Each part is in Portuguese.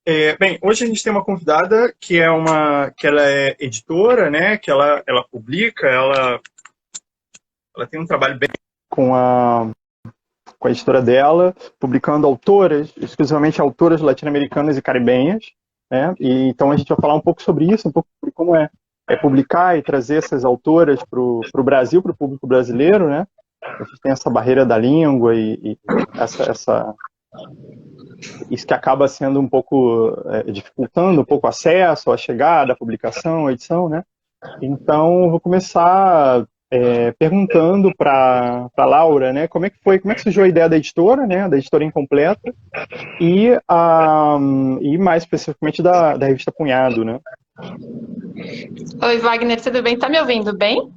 Bem, hoje a gente tem uma convidada que ela é editora, né? Que ela publica, ela tem um trabalho bem com com a editora dela, publicando autoras, exclusivamente autoras latino-americanas e caribenhas, né? E então a gente vai falar um pouco sobre isso, um pouco sobre como é publicar e trazer essas autoras para o Brasil, para o público brasileiro, né? A gente tem essa barreira da língua e essa isso que acaba sendo um pouco, dificultando um pouco o acesso, a chegada, a publicação, a edição, né? Então, eu vou começar perguntando para Laura, né, como é que surgiu a ideia da editora, né, da editora Incompleta, e mais especificamente da revista Punhado, né? Oi, Wagner, tudo bem? Tá me ouvindo bem?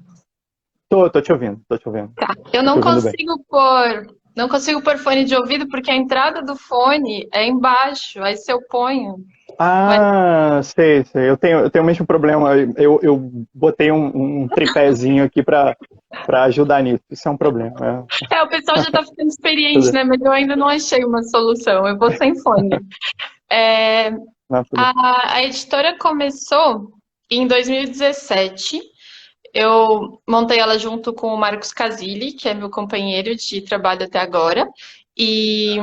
Tô te ouvindo, tô te ouvindo. Tá. Eu Tô te não ouvindo bem. consigo pôr fone de ouvido porque a entrada do fone é embaixo. Aí se eu ponho, mas Ah, sei. Eu tenho o mesmo problema. Eu botei um tripézinho aqui para ajudar nisso. Isso é um problema. o pessoal já tá ficando experiente, Tudo, né? Mas eu ainda não achei uma solução. Eu vou sem fone. É, não, tudo. a editora começou em 2017. Eu montei ela junto com o Marcos Casilli, que é meu companheiro de trabalho até agora. E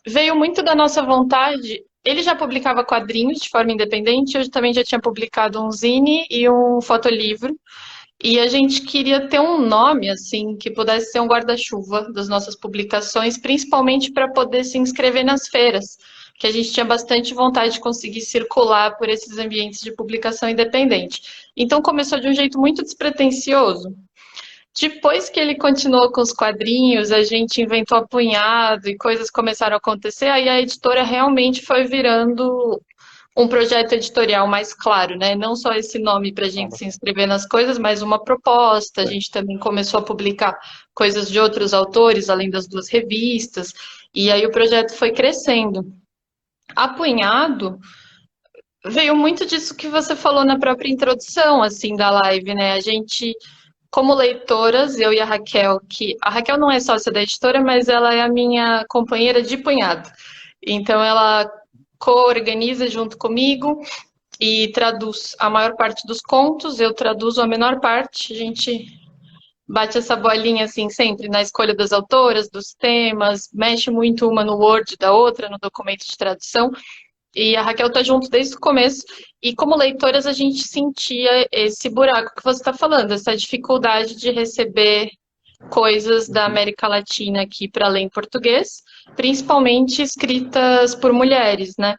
veio muito da nossa vontade. Ele já publicava quadrinhos de forma independente, eu também já tinha publicado um zine e um fotolivro. E a gente queria ter um nome, assim, que pudesse ser um guarda-chuva das nossas publicações, principalmente para poder se inscrever nas feiras, que a gente tinha bastante vontade de conseguir circular por esses ambientes de publicação independente. Então começou de um jeito muito despretensioso. Depois que ele continuou com os quadrinhos, a gente inventou apunhado e coisas começaram a acontecer, aí a editora realmente foi virando um projeto editorial mais claro, né? Não só esse nome para a gente se inscrever nas coisas, mas uma proposta. A gente também começou a publicar coisas de outros autores, além das duas revistas, e aí o projeto foi crescendo. Apunhado veio muito disso que você falou na própria introdução, assim, da live, né? A gente como leitoras, eu e a Raquel, que a Raquel não é sócia da editora, mas ela é a minha companheira de punhado. Então ela co-organiza junto comigo e traduz a maior parte dos contos, eu traduzo a menor parte, a gente bate essa bolinha assim sempre na escolha das autoras, dos temas, mexe muito uma no Word da outra, no documento de tradução. E a Raquel tá junto desde o começo. E como leitoras, a gente sentia esse buraco que você está falando, essa dificuldade de receber coisas da Uhum. América Latina aqui para ler em português, principalmente escritas por mulheres, né?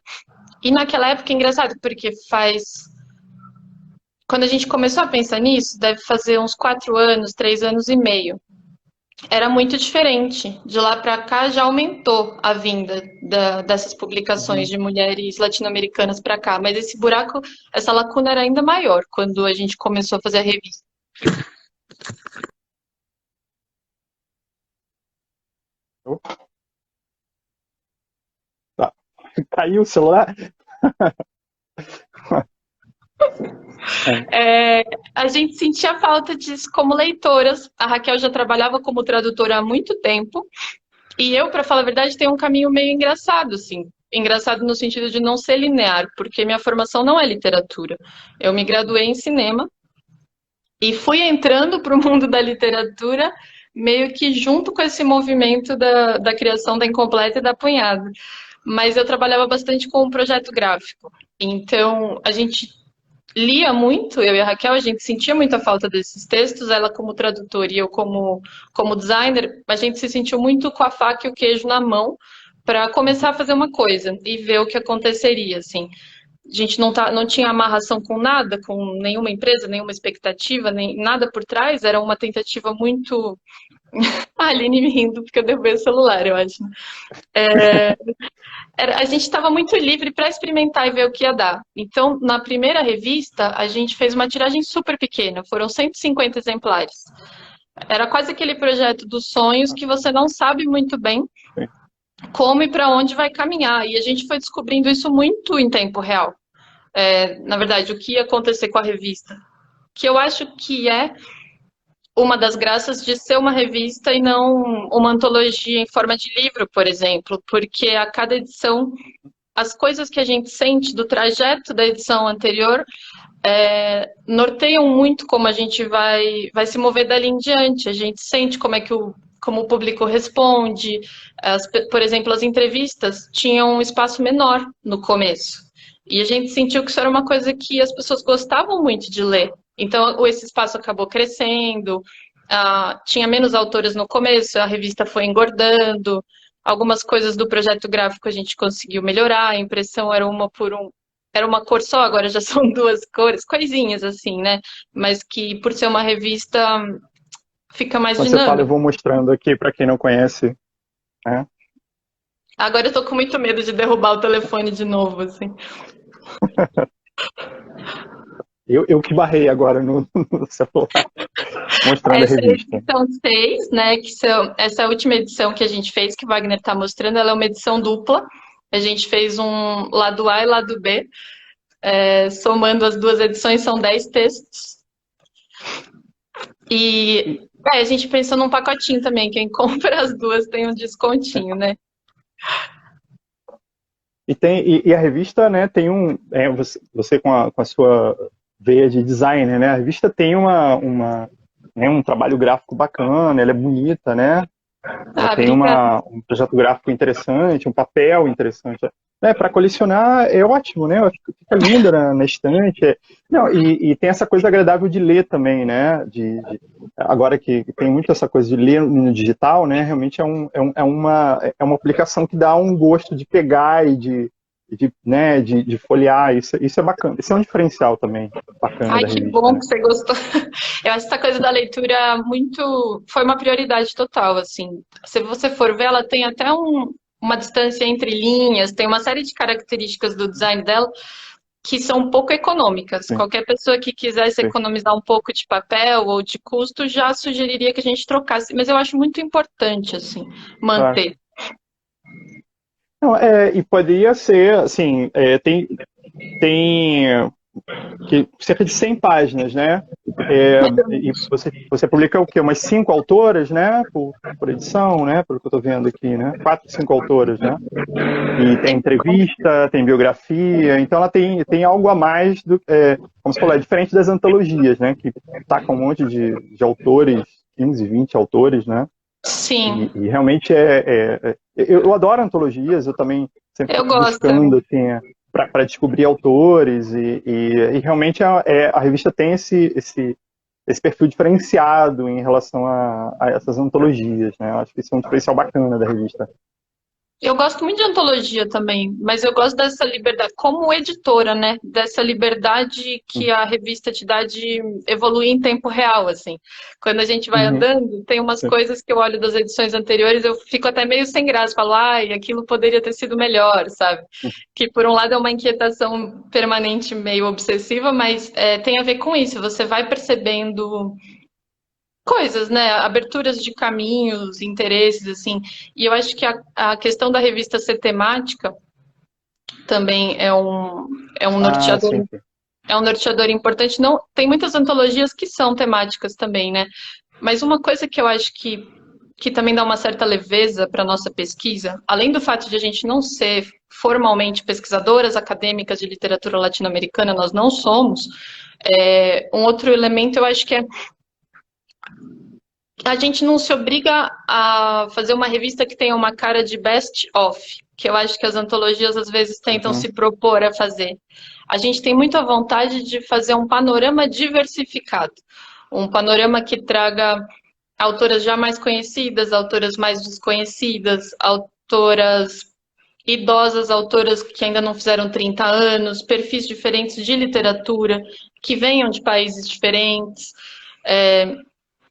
E naquela época, é engraçado, porque quando a gente começou a pensar nisso, deve fazer uns 4 anos, 3 anos e meio. Era muito diferente. De lá para cá já aumentou a vinda dessas publicações Uhum. de mulheres latino-americanas para cá, mas esse buraco, essa lacuna era ainda maior quando a gente começou a fazer a revista. Opa, tá. Caiu o celular? É, a gente sentia falta disso como leitoras. A Raquel já trabalhava como tradutora há muito tempo, e eu, para falar a verdade, tenho um caminho meio engraçado, assim. Engraçado no sentido de não ser linear, porque minha formação não é literatura. Eu me graduei em cinema e fui entrando para o mundo da literatura meio que junto com esse movimento da criação da Incompleta e da Punhado. Mas eu trabalhava bastante com o projeto gráfico. Então, a gente lia muito, eu e a Raquel, a gente sentia muita falta desses textos, ela como tradutora e eu como designer, a gente se sentiu muito com a faca e o queijo na mão para começar a fazer uma coisa e ver o que aconteceria, assim. A gente não tinha amarração com nada, com nenhuma empresa, nenhuma expectativa, nem nada por trás, era uma tentativa muito. A Aline me rindo porque eu derrubei o celular, eu acho. A gente estava muito livre para experimentar e ver o que ia dar. Então, na primeira revista, a gente fez uma tiragem super pequena, foram 150 exemplares. Era quase aquele projeto dos sonhos que você não sabe muito bem como e para onde vai caminhar. E a gente foi descobrindo isso muito em tempo real. Na verdade, o que ia acontecer com a revista. Que eu acho que é uma das graças de ser uma revista e não uma antologia em forma de livro, por exemplo, porque a cada edição as coisas que a gente sente do trajeto da edição anterior norteiam muito como a gente vai se mover dali em diante. A gente sente como o público responde. Por exemplo, as entrevistas tinham um espaço menor no começo. E a gente sentiu que isso era uma coisa que as pessoas gostavam muito de ler. Então, esse espaço acabou crescendo, tinha menos autores no começo, a revista foi engordando, algumas coisas do projeto gráfico a gente conseguiu melhorar, a impressão era uma cor só, agora já são duas cores, coisinhas assim, né? Mas que por ser uma revista fica mais Quando você fala, eu dinâmico. vou mostrando aqui para quem não conhece, né? Agora eu tô com muito medo de derrubar o telefone de novo, assim. Eu que barrei agora no celular, mostrando a Essa é a revista. edição 6, né? Essa é a última edição que a gente fez, que o Wagner está mostrando, ela é uma edição dupla. A gente fez um lado A e lado B. Somando as duas edições, são 10 textos. E a gente pensou num pacotinho também. Quem compra as duas tem um descontinho, né? E a revista, né, tem você com a sua veia de designer, né? A revista tem um trabalho gráfico bacana, ela é bonita, né? Ela tem Obrigada. um projeto gráfico interessante, um papel interessante. Para colecionar é ótimo, né? Fica linda na estante. Não, e tem essa coisa agradável de ler também, né? Agora que tem muito essa coisa de ler no digital, né? Realmente é uma aplicação que dá um gosto de pegar e de folhear. Isso é bacana. Isso é um diferencial também bacana Ai, da que revista, bom né? que você gostou. Eu acho essa coisa da leitura foi uma prioridade total, assim. Se você for ver, ela tem até uma distância entre linhas, tem uma série de características do design dela que são um pouco econômicas. Sim, Qualquer pessoa que quisesse sim, economizar um pouco de papel ou de custo já sugeriria que a gente trocasse, mas eu acho muito importante, assim, claro. manter. Não, e poderia ser, assim, tem cerca de 100 páginas, né? E você publica o quê? Umas 5 autoras, né? Por edição, né? Pelo que eu estou vendo aqui, né? 4, 5 autoras, né? E tem entrevista, tem biografia, então ela tem algo a mais como você falou, é diferente das antologias, né? Que tacam um monte de autores, 15, 20 autores, né? Sim, E realmente eu adoro antologias, eu também sempre eu fico gosto buscando também. assim, para descobrir autores e realmente a revista tem esse perfil diferenciado em relação a essas antologias, né? Eu acho que isso é um diferencial bacana da revista. Eu gosto muito de antologia também, mas eu gosto dessa liberdade, como editora, né? Dessa liberdade que a revista te dá de evoluir em tempo real, assim. Quando a gente vai Uhum. andando, tem umas coisas que eu olho das edições anteriores, eu fico até meio sem graça, falo, ai, aquilo poderia ter sido melhor, sabe? Que por um lado é uma inquietação permanente, meio obsessiva, mas tem a ver com isso. Você vai percebendo coisas, né? Aberturas de caminhos, interesses, assim. E eu acho que a questão da revista ser temática também é um Ah, norteador, sim, sim. é um norteador importante. Não, tem muitas antologias que são temáticas também, né? Mas uma coisa que eu acho que também dá uma certa leveza para a nossa pesquisa, além do fato de a gente não ser formalmente pesquisadoras acadêmicas de literatura latino-americana, nós não somos, um outro elemento eu acho que é a gente não se obriga a fazer uma revista que tenha uma cara de best of, que eu acho que as antologias às vezes tentam Uhum. se propor a fazer. A gente tem muita vontade de fazer um panorama diversificado, um panorama que traga autoras já mais conhecidas, autoras mais desconhecidas, autoras idosas, autoras que ainda não fizeram 30 anos, perfis diferentes de literatura, que venham de países diferentes.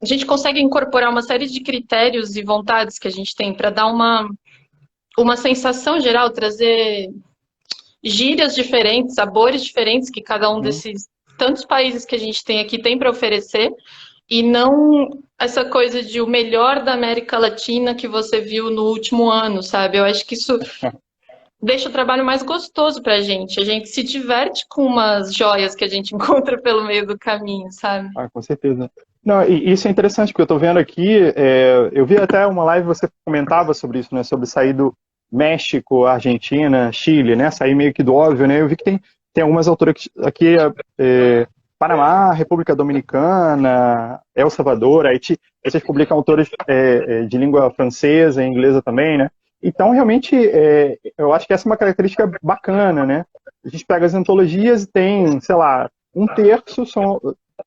A gente consegue incorporar uma série de critérios e vontades que a gente tem para dar uma sensação geral, trazer gírias diferentes, sabores diferentes que cada um Uhum. desses tantos países que a gente tem aqui tem para oferecer, e não essa coisa de o melhor da América Latina que você viu no último ano, sabe? Eu acho que isso deixa o trabalho mais gostoso para a gente. A gente se diverte com umas joias que a gente encontra pelo meio do caminho, sabe? Ah, com certeza. Não, e isso é interessante, porque eu estou vendo aqui, eu vi até uma live, você comentava sobre isso, né, sobre sair México, Argentina, Chile, né? Sair meio que do óbvio, né? Eu vi que tem algumas autoras aqui, Panamá, República Dominicana, El Salvador, Haiti, vocês publicam autores de língua francesa e inglesa também, né? Então, realmente, eu acho que essa é uma característica bacana, né? A gente pega as antologias e tem, sei lá, um terço são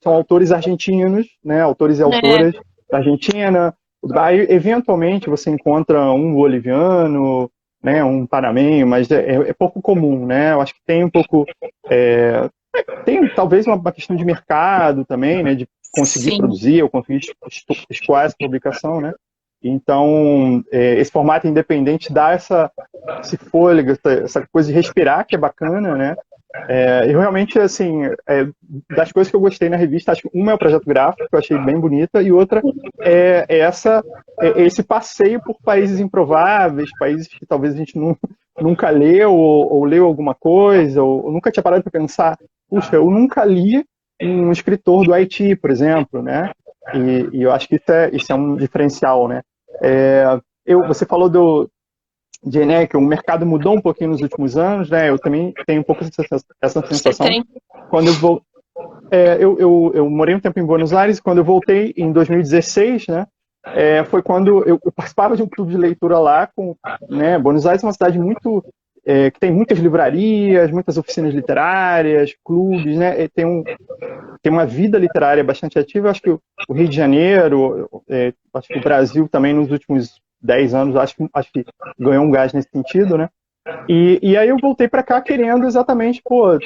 autores argentinos, né? Autores e autoras da Argentina. Aí, eventualmente, você encontra um boliviano, né? Um panamenho, mas é pouco comum, né? Eu acho que tem um pouco... tem talvez uma questão de mercado também, né? De conseguir Sim. produzir ou conseguir escoar essa publicação, né? Então, esse formato independente dá esse fôlego, essa coisa de respirar, que é bacana, né? Eu realmente, assim, das coisas que eu gostei na revista, acho que uma é o projeto gráfico, que eu achei bem bonita, e outra é esse passeio por países improváveis, países que talvez a gente nunca leu, ou leu alguma coisa, ou nunca tinha parado para pensar, puxa, eu nunca li um escritor do Haiti, por exemplo, né? E eu acho que isso é um diferencial, né? Você falou que o mercado mudou um pouquinho nos últimos anos, né? Eu também tenho um pouco essa sensação. Quando eu morei um tempo em Buenos Aires, quando eu voltei em 2016, né? Foi quando eu participava de um clube de leitura lá, né? Buenos Aires é uma cidade muito que tem muitas livrarias, muitas oficinas literárias, clubes, né? Tem uma vida literária bastante ativa. Acho que o Rio de Janeiro, acho que o Brasil também nos últimos 10 anos, acho que ganhou um gás nesse sentido, né? E aí eu voltei para cá querendo exatamente,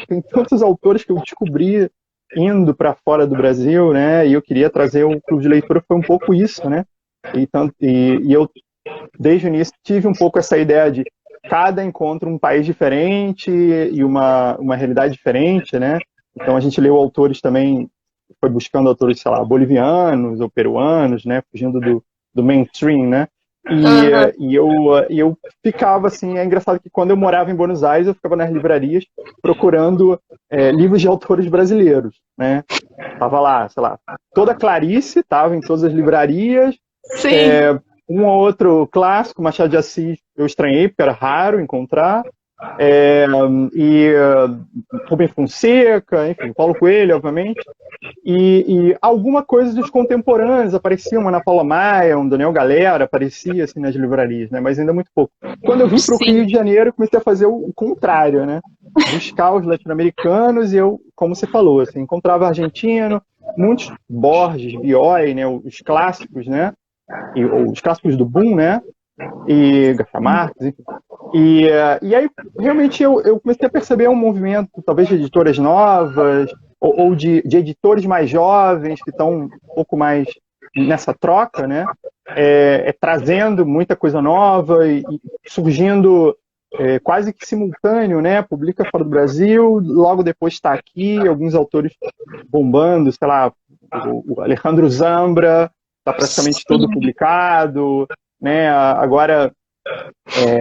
tem tantos autores que eu descobri indo para fora do Brasil, né? E eu queria trazer o clube de leitura, foi um pouco isso, né? E eu, desde o início, tive um pouco essa ideia de cada encontro um país diferente e uma realidade diferente, né? Então a gente leu autores também, foi buscando autores, sei lá, bolivianos ou peruanos, né? Fugindo do mainstream, né? E eu ficava assim, é engraçado que quando eu morava em Buenos Aires, eu ficava nas livrarias procurando livros de autores brasileiros, né? Tava lá, sei lá, toda Clarice estava em todas as livrarias. Sim. Um ou outro clássico, Machado de Assis, eu estranhei, porque era raro encontrar. Rubem Fonseca, enfim, Paulo Coelho, obviamente. E alguma coisa dos contemporâneos aparecia, uma Ana Paula Maia, um Daniel Galera, aparecia assim nas livrarias, né? Mas ainda muito pouco. Quando eu vim para o Rio de Janeiro, eu comecei a fazer o contrário, né? Buscar os latino-americanos e eu, como você falou, assim, encontrava argentino, muitos Borges, Bioy, né? Os clássicos, né? Os clássicos do boom, né? E Garcia Marques, enfim. E aí, realmente, eu comecei a perceber um movimento, talvez, de editoras novas, ou de editores mais jovens, que estão um pouco mais nessa troca, né? Trazendo muita coisa nova e surgindo quase que simultâneo, né? Publica fora do Brasil, logo depois está aqui, alguns autores bombando, sei lá, o Alejandro Zambra está praticamente todo publicado, né? Agora,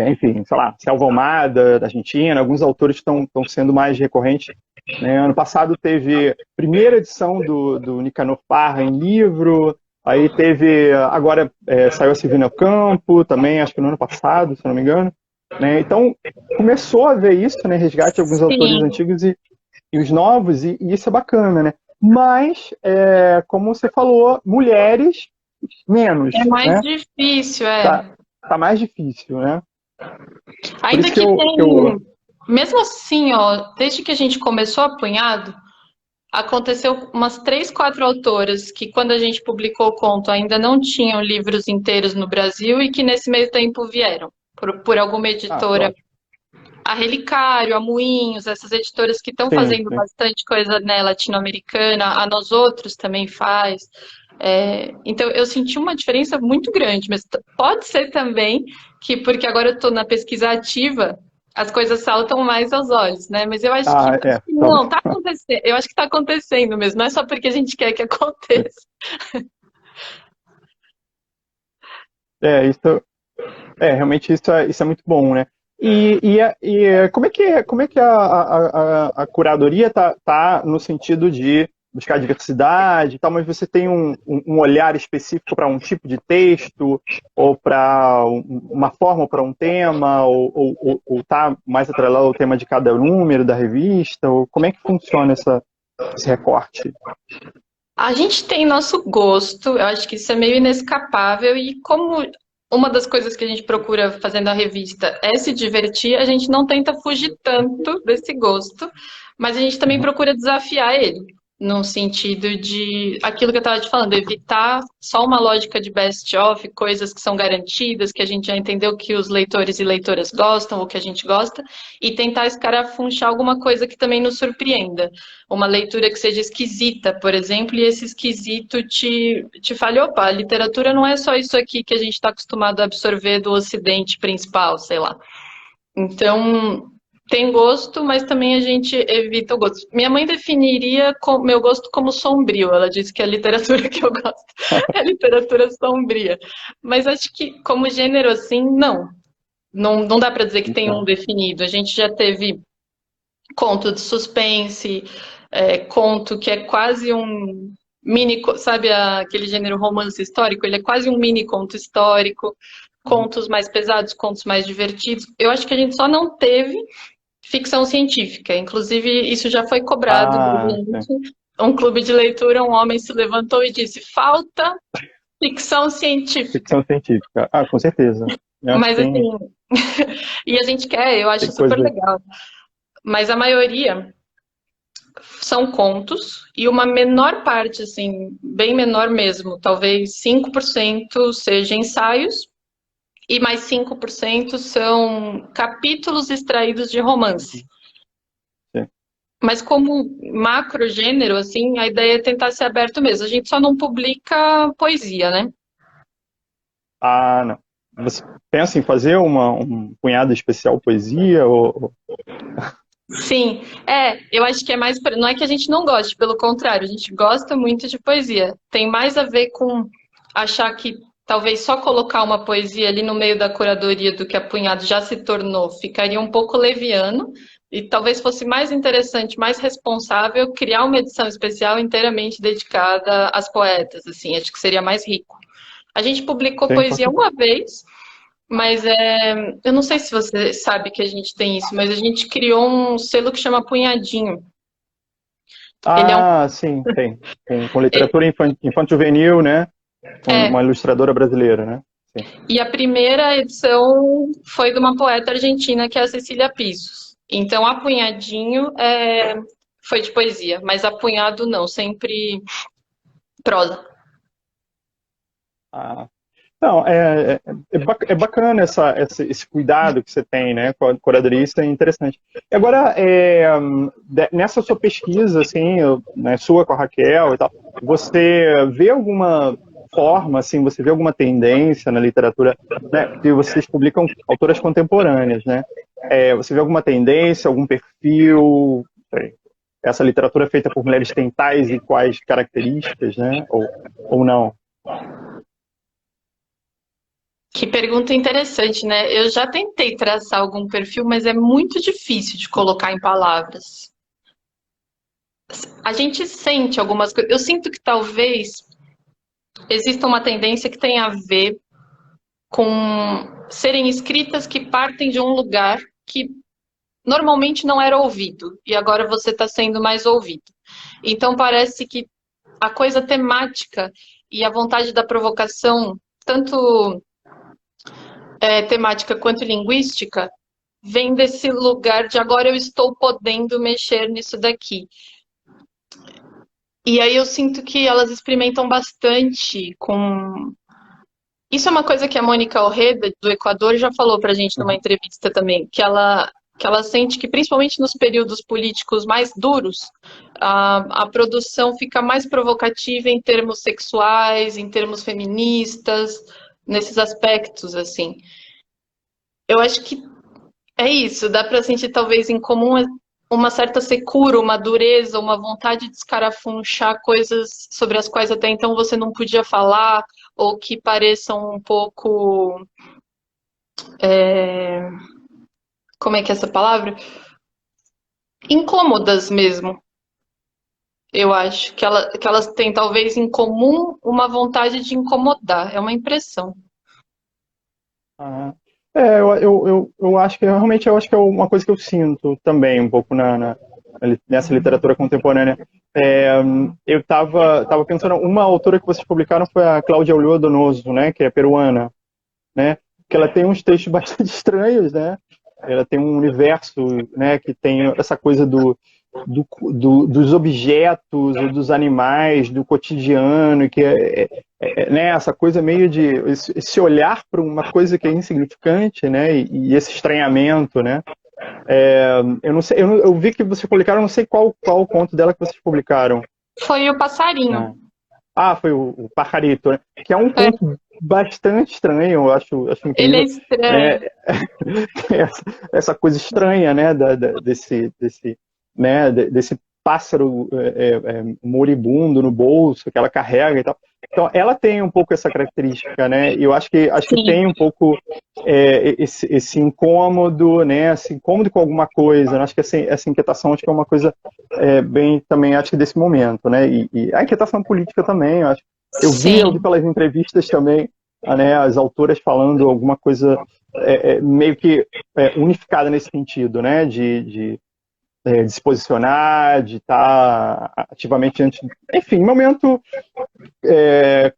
enfim, sei lá, Selva Almada, da Argentina, alguns autores estão sendo mais recorrentes, né? Ano passado teve a primeira edição do Nicanor Parra em livro, aí teve, agora saiu a Silvina Campo, também, acho que no ano passado, se não me engano, né? Então, começou a haver isso, né? Resgate de alguns autores antigos e os novos, e isso é bacana, né? Mas, como você falou, mulheres, menos. É mais né? difícil, Tá mais difícil, né? Ainda que mesmo assim, ó, desde que a gente começou a Punhado, aconteceu umas 3, 4 autoras que, quando a gente publicou o conto, ainda não tinham livros inteiros no Brasil e que nesse meio tempo vieram por alguma editora. A Relicário, a Moinhos, essas editoras que estão fazendo bastante coisa, né, latino-americana, a Nós Outros também faz. Então eu senti uma diferença muito grande, mas pode ser também que, porque agora eu estou na pesquisa ativa, as coisas saltam mais aos olhos, né? Mas eu acho que não, tá acontecendo. Eu acho que está acontecendo mesmo, não é só porque a gente quer que aconteça. Realmente isso é muito bom, né? E como é que a curadoria tá no sentido de buscar diversidade e tal, mas você tem um olhar específico para um tipo de texto, ou para uma forma, ou para um tema, ou tá mais atrelado ao tema de cada número da revista? Ou como é que funciona esse recorte? A gente tem nosso gosto, eu acho que isso é meio inescapável, e como uma das coisas que a gente procura fazendo a revista é se divertir, a gente não tenta fugir tanto desse gosto, mas a gente também Uhum. procura desafiar ele, no sentido de aquilo que eu estava te falando, evitar só uma lógica de best-of, coisas que são garantidas, que a gente já entendeu que os leitores e leitoras gostam, ou que a gente gosta, e tentar escarafunchar alguma coisa que também nos surpreenda. Uma leitura que seja esquisita, por exemplo, e esse esquisito te fale, opa, a literatura não é só isso aqui que a gente está acostumado a absorver do Ocidente principal, sei lá. Então, tem gosto, mas também a gente evita o gosto. Minha mãe definiria meu gosto como sombrio. Ela disse que a literatura que eu gosto é literatura sombria. Mas acho que, como gênero, assim, não. Não dá para dizer que tem um Então, definido. A gente já teve conto de suspense, conto que é quase um mini, sabe aquele gênero romance histórico? Ele é quase um mini conto histórico, contos mais pesados, contos mais divertidos. Eu acho que a gente só não teve ficção científica. Inclusive, isso já foi cobrado da sim. gente. Um clube de leitura, um homem se levantou e disse: falta ficção científica. Ficção científica. Ah, com certeza. Eu acho que Mas assim, e a gente quer, eu acho tem super coisa. legal. Mas a maioria são contos, e uma menor parte, assim, bem menor mesmo, talvez 5% seja ensaios, e mais 5% são capítulos extraídos de romance. Sim. Mas como macro gênero, assim, a ideia é tentar ser aberto mesmo. A gente só não publica poesia, né? Ah, não. Você pensa em fazer um punhado especial poesia? Sim, eu acho que é mais. Não é que a gente não goste, pelo contrário, a gente gosta muito de poesia. Tem mais a ver com achar que talvez só colocar uma poesia ali no meio da curadoria do que Apunhado já se tornou ficaria um pouco leviano, e talvez fosse mais interessante, mais responsável criar uma edição especial inteiramente dedicada às poetas, assim, acho que seria mais rico. A gente publicou Sim, com poesia certeza. uma vez, mas eu não sei se você sabe que a gente tem isso, mas a gente criou um selo que chama Punhadinho. Ele é um. Ah, sim, tem. Com ele- literatura infanto-juvenil, né? Com uma É, ilustradora brasileira, né? Sim. e a primeira edição foi de uma poeta argentina, que é a Cecília Pisos. Então, Apunhadinho foi de poesia, mas Apunhado não, sempre prosa. Ah, não, é bacana esse cuidado que você tem, né, com a curadoria, isso é interessante. E agora, nessa sua pesquisa, assim, né, sua com a Raquel e tal, você vê alguma forma, assim, você vê alguma tendência na literatura, né, porque vocês publicam autoras contemporâneas, né? Você vê alguma tendência, algum perfil, não sei, essa literatura é feita por mulheres tem tais e quais características, né? Ou não? Que pergunta interessante, né? Eu já tentei traçar algum perfil, mas é muito difícil de colocar em palavras. A gente sente algumas coisas. Eu sinto que talvez exista uma tendência que tem a ver com serem escritas que partem de um lugar que normalmente não era ouvido e agora você está sendo mais ouvido. Então parece que a coisa temática e a vontade da provocação, tanto temática quanto linguística, vem desse lugar de agora eu estou podendo mexer nisso daqui. E aí eu sinto que elas experimentam bastante com. Isso é uma coisa que a Mônica Orreda, do Equador, já falou pra gente numa Uhum. entrevista também, que ela sente que, principalmente nos períodos políticos mais duros, a produção fica mais provocativa em termos sexuais, em termos feministas, nesses aspectos, assim. Eu acho que é isso, dá pra sentir talvez em comum uma certa secura, uma dureza, uma vontade de escarafunchar coisas sobre as quais até então você não podia falar, ou que pareçam um pouco. Como é que é essa palavra? Incômodas mesmo. Eu acho que elas têm talvez em comum uma vontade de incomodar, é uma impressão. Ah, eu acho que realmente eu acho que é uma coisa que eu sinto também um pouco nessa literatura contemporânea. Eu tava pensando, uma autora que vocês publicaram foi a Cláudia Ulloa Donoso, né, que é peruana, né, que ela tem uns textos bastante estranhos, né, ela tem um universo, né, que tem essa coisa dos objetos ou dos animais, do cotidiano, que né, essa coisa meio de esse olhar para uma coisa que é insignificante, né, e esse estranhamento, né. Eu não sei, eu vi que vocês publicaram, não sei qual o conto dela que vocês publicaram. Foi o passarinho. Né? Ah, foi o Pajarito, né? Que é um É, conto bastante estranho, eu acho ele é incrível, né? estranho. Essa coisa estranha, né? Desse, né? Desse pássaro moribundo no bolso que ela carrega e tal. Então, ela tem um pouco essa característica, né? E eu acho que Sim, tem um pouco esse incômodo, né? Esse incômodo com alguma coisa. Né? Acho que essa inquietação acho que é uma coisa bem também, acho que desse momento, né? E a inquietação política também, eu acho. Eu vi sim, pelas entrevistas também, né? As autoras falando alguma coisa meio que unificada nesse sentido, né? De se posicionar, de estar ativamente antes. Enfim, um momento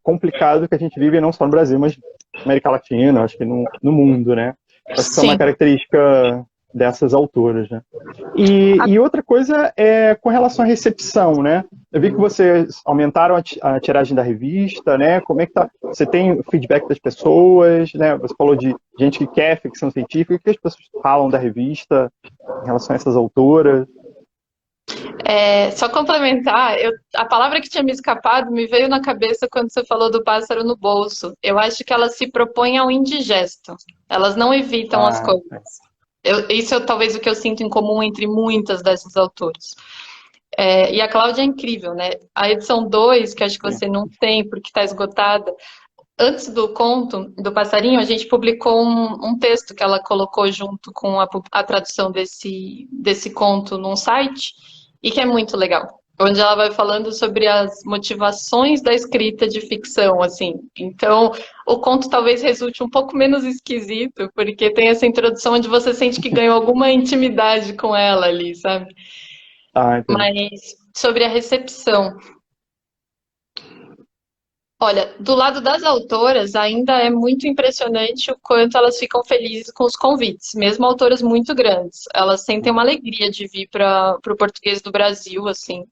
complicado que a gente vive não só no Brasil, mas na América Latina, acho que no mundo, né? Acho que isso é uma sim. característica dessas autoras, né? E outra coisa é com relação à recepção, né? Eu vi que vocês aumentaram a tiragem da revista, né? Como é que tá? Você tem feedback das pessoas, né? Você falou de gente que quer ficção científica, o que as pessoas falam da revista em relação a essas autoras? Só complementar, a palavra que tinha me escapado me veio na cabeça quando você falou do pássaro no bolso. Eu acho que elas se propõem ao indigesto. Elas não evitam as Ah, coisas. Isso é talvez o que eu sinto em comum entre muitas dessas autoras. E a Cláudia é incrível, né? A edição 2, que acho que sim. você não tem porque está esgotada, antes do conto do passarinho, a gente publicou um texto que ela colocou junto com a tradução desse conto num site, e que é muito legal. Onde ela vai falando sobre as motivações da escrita de ficção, assim. Então, o conto talvez resulte um pouco menos esquisito, porque tem essa introdução onde você sente que ganhou alguma intimidade com ela ali, sabe? Ah, entendi. Mas sobre a recepção. Olha, do lado das autoras, ainda é muito impressionante o quanto elas ficam felizes com os convites, mesmo autoras muito grandes. Elas sentem uma alegria de vir para o português do Brasil, assim.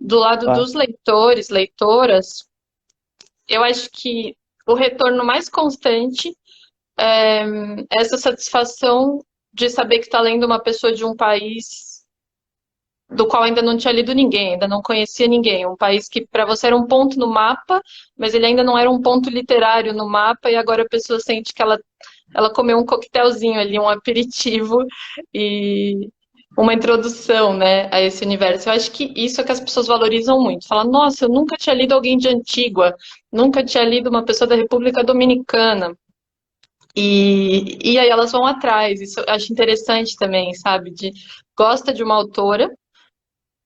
Do lado Ah, dos leitores, leitoras, eu acho que o retorno mais constante é essa satisfação de saber que está lendo uma pessoa de um país do qual ainda não tinha lido ninguém, ainda não conhecia ninguém. Um país que para você era um ponto no mapa, mas ele ainda não era um ponto literário no mapa, e agora a pessoa sente que ela comeu um coquetelzinho ali, um aperitivo e uma introdução, né, a esse universo. Eu acho que isso é que as pessoas valorizam muito. Fala, nossa, eu nunca tinha lido alguém de Antígua, nunca tinha lido uma pessoa da República Dominicana. E aí elas vão atrás. Isso eu acho interessante também, sabe? Gosta de uma autora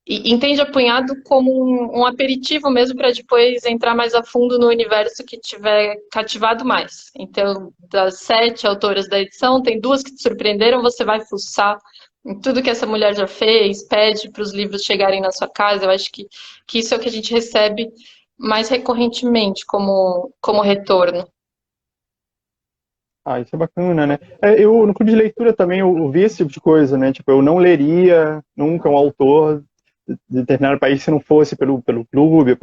e entende Apunhado como um aperitivo mesmo para depois entrar mais a fundo no universo que tiver cativado mais. Então, das 7 autoras da edição, tem 2 que te surpreenderam, você vai fuçar em tudo que essa mulher já fez, pede para os livros chegarem na sua casa. Eu acho que isso é o que a gente recebe mais recorrentemente como retorno. isso é bacana, né? Eu, no clube de leitura também, eu vi esse tipo de coisa, né? Tipo, eu não leria nunca um autor de determinado país se não fosse pelo clube,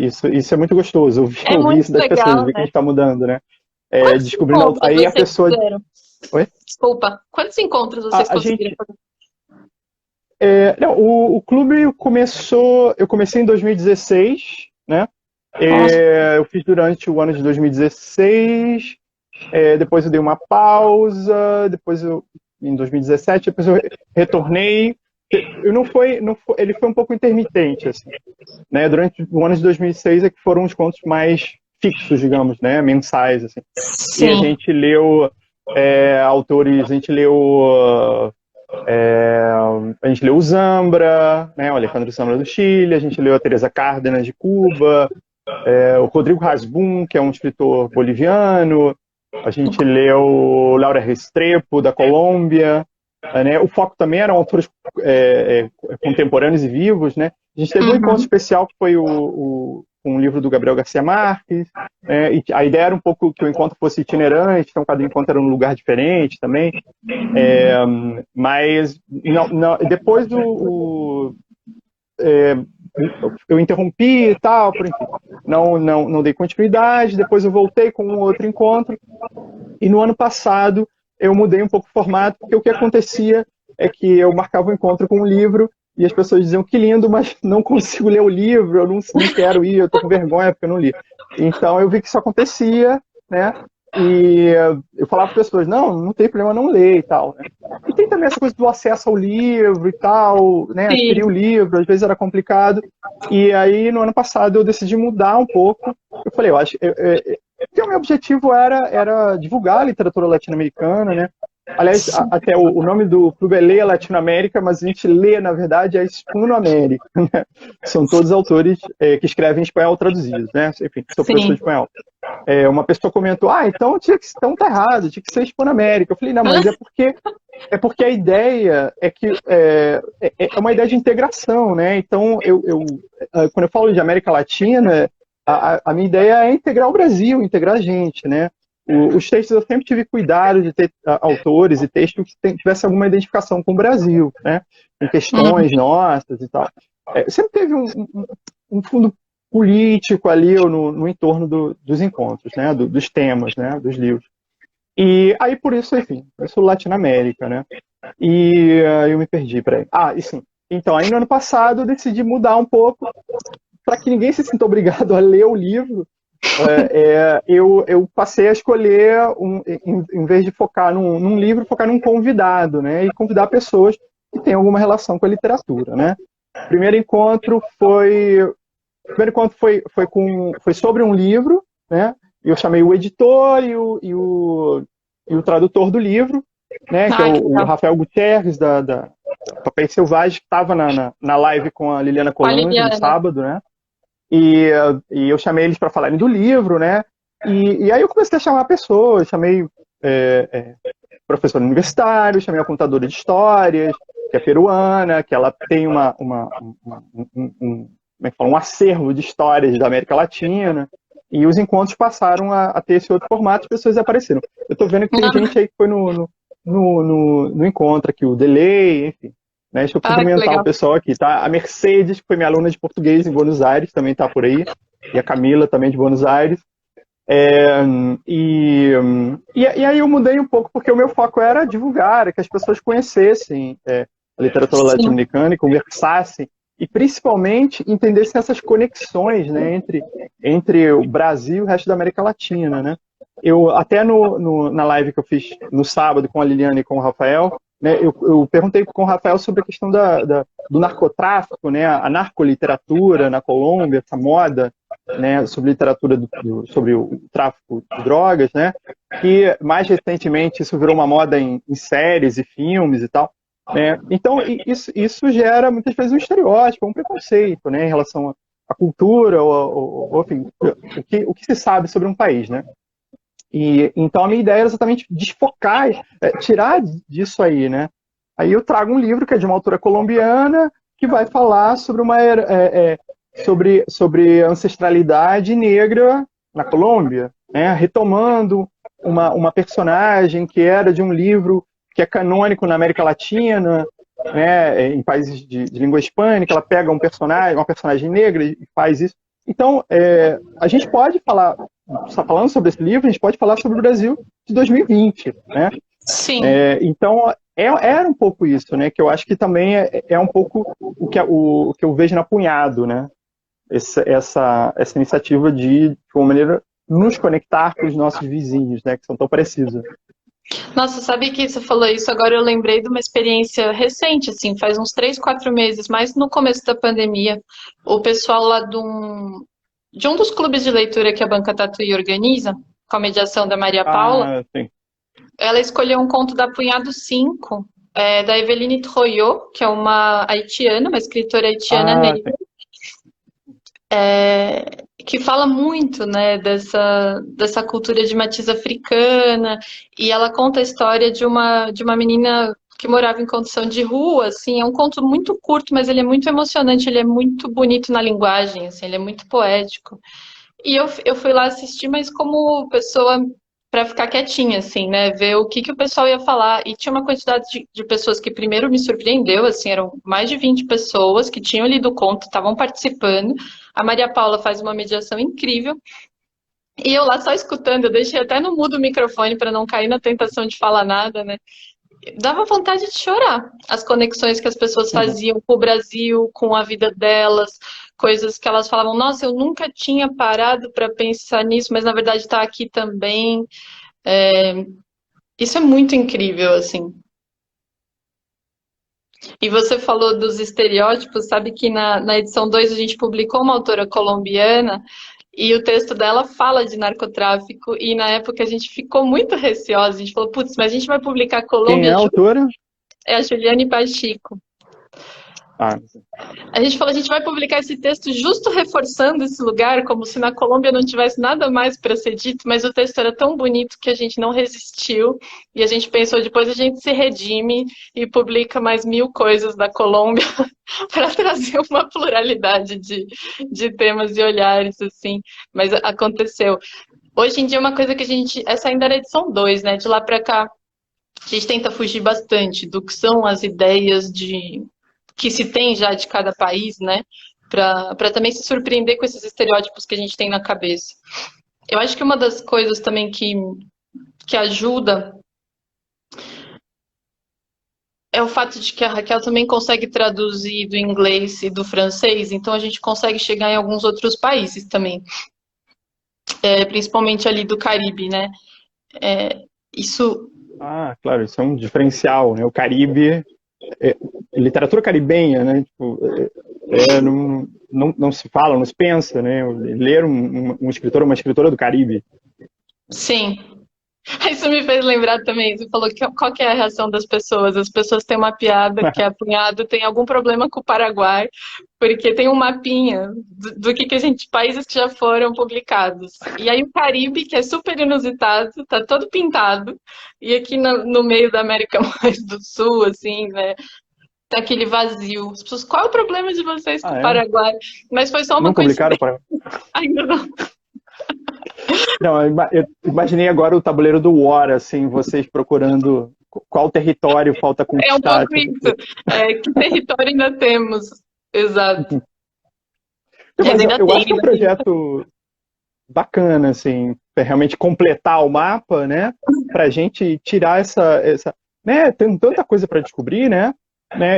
isso é muito gostoso, É ouvir muito isso das pessoas, legal, ver que a né? gente está mudando, né? Quantos Descobrindo, encontros aí a vocês pessoa... fizeram? Oi? Desculpa, quantos encontros vocês A conseguiram gente... fazer? Não, o clube eu comecei em 2016, né? Nossa, Eu fiz durante o ano de 2016, depois eu dei uma pausa, em 2017, depois eu retornei. Eu não foi, ele foi um pouco intermitente, assim, né? Durante o ano de 2006 é que foram os contos mais fixos, digamos, né? Mensais, assim. E a sim. gente leu autores, a gente leu gente leu o Zambra, né, o Alejandro Zambra do Chile, a gente leu a Teresa Cárdenas de Cuba, o Rodrigo Hasbun, que é um escritor boliviano, a gente leu Laura Restrepo, da Colômbia, né, o foco também eram autores contemporâneos e vivos, né. A gente teve um encontro especial que foi um livro do Gabriel Garcia Marques, e a ideia era um pouco que o encontro fosse itinerante, então cada encontro era num lugar diferente também, mas depois eu interrompi e tal, por enfim, não dei continuidade, depois eu voltei com um outro encontro, e no ano passado eu mudei um pouco o formato, porque o que acontecia é que eu marcava um encontro com um livro, e as pessoas diziam que lindo, mas não consigo ler o livro, eu não quero ir, eu tô com vergonha porque eu não li. Então eu vi que isso acontecia, né? E eu falava para as pessoas, não tem problema não ler e tal, né? E tem também essa coisa do acesso ao livro e tal, né? Adquirir o livro, às vezes era complicado. E aí, no ano passado, eu decidi mudar um pouco. Eu falei, eu acho que o meu objetivo era divulgar a literatura latino-americana, né? Aliás, até o nome do clube é Leia Latinoamérica, mas a gente lê, na verdade, é Hispanoamérica, né? São todos autores que escrevem em espanhol traduzidos, né? Enfim, sou professor de espanhol. Uma pessoa comentou, então tá errado, tinha que ser Hispanoamérica. Eu falei, não, mas é porque a ideia é que é uma ideia de integração, né? Então, quando eu falo de América Latina, a minha ideia é integrar o Brasil, integrar a gente, né? Os textos eu sempre tive cuidado de ter autores e textos que tivessem alguma identificação com o Brasil, né? Com questões nossas e tal. Sempre teve um fundo político ali no entorno dos encontros, né? Dos temas, né? Dos livros. E aí, por isso, enfim, eu sou Latinoamérica, né? E eu me perdi, peraí. E sim. Então, aí no ano passado eu decidi mudar um pouco para que ninguém se sinta obrigado a ler o livro. Eu passei a escolher, em vez de focar num livro, focar num convidado, né? E convidar pessoas que têm alguma relação com a literatura, né? O primeiro encontro foi sobre um livro, né? Eu chamei o editor e o tradutor do livro, né? Que é o Rafael Gutierrez, da Papéis Selvagens, que estava na live com a Liliana Colange no sábado, né? E eu chamei eles para falarem do livro, né? E aí eu comecei a chamar pessoas, chamei professor universitário, chamei a contadora de histórias, que é peruana, que ela tem um acervo de histórias da América Latina, e os encontros passaram a ter esse outro formato, as pessoas apareceram. Eu estou vendo que tem gente aí que foi no encontro aqui, o Delay, enfim. Né? Deixa eu cumprimentar o pessoal aqui, tá? A Mercedes, que foi minha aluna de português em Buenos Aires, também está por aí, e a Camila, também de Buenos Aires. E aí eu mudei um pouco, porque o meu foco era divulgar, que as pessoas conhecessem a literatura latino-americana e conversassem, e principalmente entendessem essas conexões, né, entre o Brasil e o resto da América Latina, né? Eu, até na live que eu fiz no sábado com a Liliana e com o Rafael, né, eu perguntei com o Rafael sobre a questão do narcotráfico, né, a narcoliteratura na Colômbia, essa moda, né, sobre literatura sobre o tráfico de drogas, né, que mais recentemente isso virou uma moda em séries e filmes e tal. Né? Então, isso gera muitas vezes um estereótipo, um preconceito, né, em relação à cultura, ou enfim, o que se sabe sobre um país, né? E então a minha ideia era exatamente desfocar, tirar disso aí, né? Aí eu trago um livro que é de uma autora colombiana que vai falar sobre sobre ancestralidade negra na Colômbia, né? Retomando uma personagem que era de um livro que é canônico na América Latina, né? Em países de língua hispânica, ela pega uma personagem negra e faz isso. Então, a gente pode falar, falando sobre esse livro, a gente pode falar sobre o Brasil de 2020, né? Sim. Então, era um pouco isso, né? Que eu acho que também é um pouco o que eu vejo na Punhado, né? Essa iniciativa de uma maneira, nos conectar com os nossos vizinhos, né? Que são tão parecidos. Nossa, sabe que você falou isso, agora eu lembrei de uma experiência recente, assim, faz uns 3, 4 meses, mas no começo da pandemia, o pessoal lá de um dos clubes de leitura que a Banca Tatuí organiza, com a mediação da Maria Paula, sim. ela escolheu um conto da Punhado 5, da Eveline Troyot, que é uma haitiana, uma escritora haitiana Ah, negra, que fala muito, né, dessa cultura de matiz africana, e ela conta a história de uma menina que morava em condição de rua, assim, é um conto muito curto, mas ele é muito emocionante, ele é muito bonito na linguagem, assim, ele é muito poético. E eu fui lá assistir, mas como pessoa para ficar quietinha, assim, né? Ver o que o pessoal ia falar. E tinha uma quantidade de pessoas que primeiro me surpreendeu, assim, eram mais de 20 pessoas que tinham lido o conto, estavam participando. A Maria Paula faz uma mediação incrível. E eu lá só escutando, eu deixei até no mudo o microfone para não cair na tentação de falar nada, né? Dava vontade de chorar. As conexões que as pessoas faziam com o Brasil, com a vida delas, coisas que elas falavam, nossa, eu nunca tinha parado para pensar nisso, mas na verdade está aqui também. Isso é muito incrível, assim. E você falou dos estereótipos, sabe que na edição 2 a gente publicou uma autora colombiana e o texto dela fala de narcotráfico, e na época a gente ficou muito receosa, a gente falou, putz, mas a gente vai publicar quem é Colômbia, a autora? é a Juliane Pacheco. Ah, A gente falou, a gente vai publicar esse texto justo reforçando esse lugar, como se na Colômbia não tivesse nada mais para ser dito, mas o texto era tão bonito que a gente não resistiu e a gente pensou, depois a gente se redime e publica mais 1000 coisas da Colômbia para trazer uma pluralidade de temas e olhares, assim, mas aconteceu. Hoje em dia, uma coisa que a gente. Essa ainda era a edição 2, né? De lá para cá, a gente tenta fugir bastante do que são as ideias de que se tem já de cada país, né? Para também se surpreender com esses estereótipos que a gente tem na cabeça. Eu acho que uma das coisas também que ajuda é o fato de que a Raquel também consegue traduzir do inglês e do francês, então a gente consegue chegar em alguns outros países também, principalmente ali do Caribe, né? Isso claro, isso é um diferencial, né? O Caribe, é, literatura caribenha, né? Tipo, não se fala, não se pensa, né? Ler um escritor ou uma escritora do Caribe. sim. Isso me fez lembrar também, você falou que qual que é a reação das pessoas? As pessoas têm uma piada que a cunhado tem algum problema com o Paraguai, porque tem um mapinha do que a gente, países que já foram publicados. E aí o Caribe, que é super inusitado, tá todo pintado, e aqui no meio da América mais do Sul, assim, né, tá aquele vazio. As pessoas, qual é o problema de vocês com o É? Paraguai? Mas foi só uma Não publicaram coincidência, para. ainda não. Não, eu imaginei agora o tabuleiro do War, assim, vocês procurando qual território falta É um conquistar. pouco isso. Que território ainda temos? Exato. Mas Ainda eu tem, acho que é um ainda tem. projeto bacana, assim, pra realmente completar o mapa, né? Para a gente tirar né? Tem tanta coisa para descobrir, né?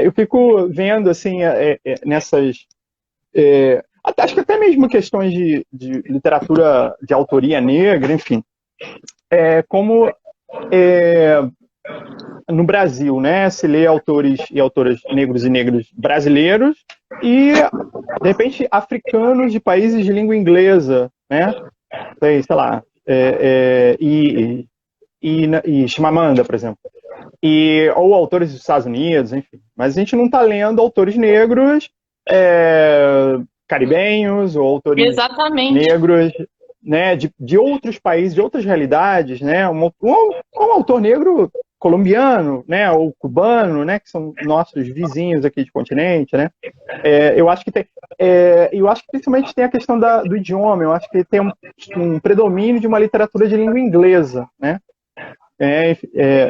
Eu fico vendo, assim, nessas. Acho que até mesmo questões de literatura de autoria negra, enfim, como no Brasil, né, se lê autores e autoras negros e negras brasileiros e, de repente, africanos de países de língua inglesa, né, sei lá, e Chimamanda, por exemplo, ou autores dos Estados Unidos, enfim. Mas a gente não está lendo autores negros caribenhos ou autores Exatamente. negros, né, de outros países, de outras realidades, né, um autor negro colombiano, né, ou cubano, né, que são nossos vizinhos aqui de continente, né. Eu acho que eu acho que principalmente tem a questão do idioma. Eu acho que tem um predomínio de uma literatura de língua inglesa, né.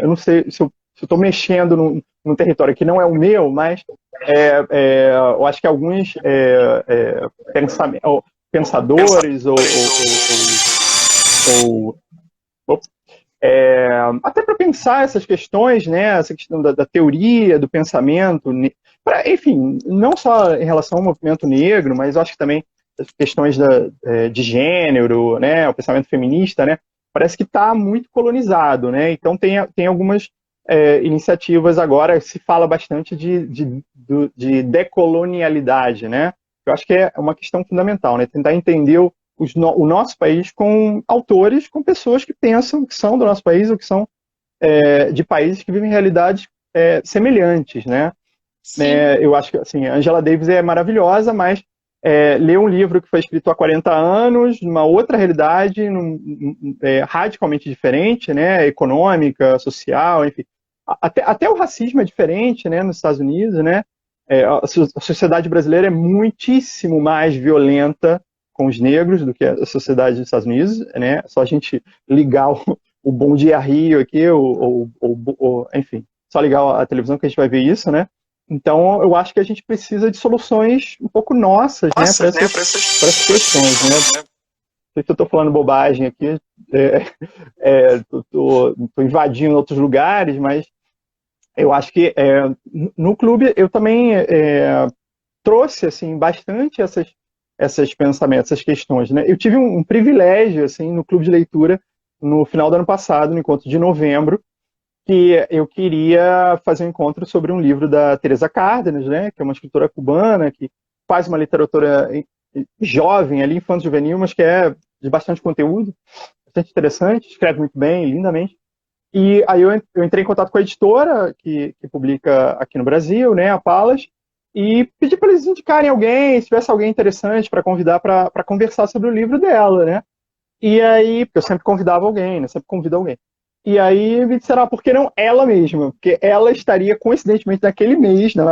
Eu não sei se eu estou mexendo num território que não é o meu, mas eu acho que alguns pensadores até para pensar essas questões, né, essa questão da teoria, do pensamento, enfim, não só em relação ao movimento negro, mas eu acho que também as questões de gênero, né, o pensamento feminista, né, parece que está muito colonizado, né, então tem algumas iniciativas agora, se fala bastante de decolonialidade, né, eu acho que é uma questão fundamental, né, tentar entender o nosso país com autores, com pessoas que pensam, que são do nosso país ou que são de países que vivem realidades semelhantes, né? Sim. Eu acho que assim, a Angela Davis é maravilhosa, mas ler um livro que foi escrito há 40 anos, numa outra realidade, radicalmente diferente, né? Econômica, social, enfim. Até o racismo é diferente, né? Nos Estados Unidos, né? A sociedade brasileira é muitíssimo mais violenta com os negros do que a sociedade dos Estados Unidos, né? Só a gente ligar o Bom Dia Rio aqui, enfim, só ligar a televisão que a gente vai ver isso, né? Então, eu acho que a gente precisa de soluções um pouco nossas, né, para essas questões, né? Não sei se eu estou falando bobagem aqui, estou invadindo outros lugares, mas eu acho que no clube eu também trouxe assim bastante essas pensamentos, essas questões, né? Eu tive um privilégio assim no clube de leitura no final do ano passado, no encontro de novembro, que eu queria fazer um encontro sobre um livro da Teresa Cárdenas, né, que é uma escritora cubana que faz uma literatura jovem, ali, infanto-juvenil, mas que é de bastante conteúdo, bastante interessante, escreve muito bem, lindamente. E aí eu entrei em contato com a editora que publica aqui no Brasil, né, a Palas, e pedi para eles indicarem alguém, se tivesse alguém interessante para convidar para conversar sobre o livro dela, né? E aí, porque eu sempre convidava alguém, né? Sempre convido alguém. E aí me disseram, por que não ela mesma? Porque ela estaria, coincidentemente, naquele mês, né,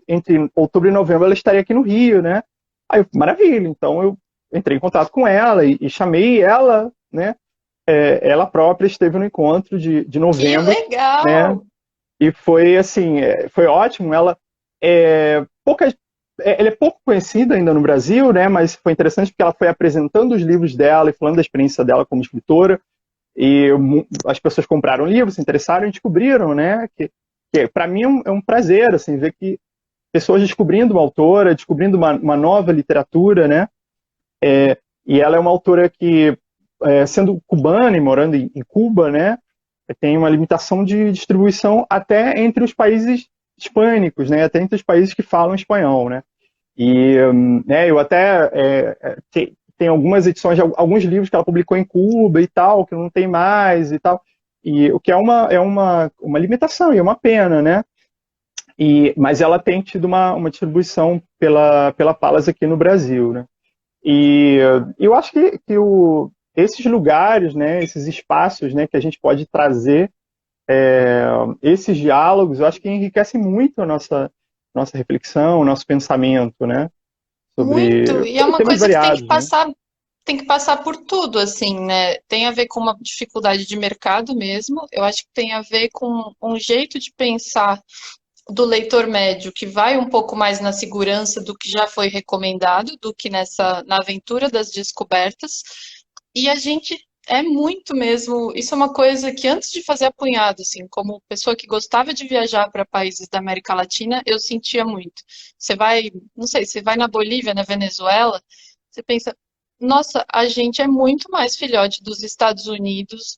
entre outubro e novembro, ela estaria aqui no Rio, né? Aí eu, maravilha, então eu entrei em contato com ela e chamei ela, né? Ela própria esteve no encontro de Que novembro, né? legal! E foi assim, foi ótimo. Ela é pouca, ela é pouco conhecida ainda no Brasil, né? Mas foi interessante porque ela foi apresentando os livros dela e falando da experiência dela como escritora. E as pessoas compraram livros, se interessaram e descobriram, né? Que para mim é um prazer, assim, ver que pessoas descobrindo uma autora, descobrindo uma nova literatura, né? E ela é uma autora que, sendo cubana e morando em Cuba, né? Tem uma limitação de distribuição até entre os países hispânicos, né? Até entre os países que falam espanhol, né? E né, eu até tem algumas edições de alguns livros que ela publicou em Cuba e tal, que não tem mais e tal. E o que é uma limitação e é uma pena, né? Mas ela tem tido uma distribuição pela Palas aqui no Brasil, né? E eu acho que esses lugares, né, esses espaços, né, que a gente pode trazer esses diálogos, eu acho que enriquecem muito a nossa reflexão, o nosso pensamento, né? Muito, e é Sobre uma temas coisa que variados, né? tem que passar por tudo, assim, né? Tem a ver com uma dificuldade de mercado mesmo, eu acho que tem a ver com um jeito de pensar do leitor médio que vai um pouco mais na segurança do que já foi recomendado, do que na aventura das descobertas. E a gente é muito mesmo. Isso é uma coisa que antes de fazer Apunhado, assim, como pessoa que gostava de viajar para países da América Latina, eu sentia muito. Você vai, não sei, você vai na Bolívia, na Venezuela, você pensa, nossa, a gente é muito mais filhote dos Estados Unidos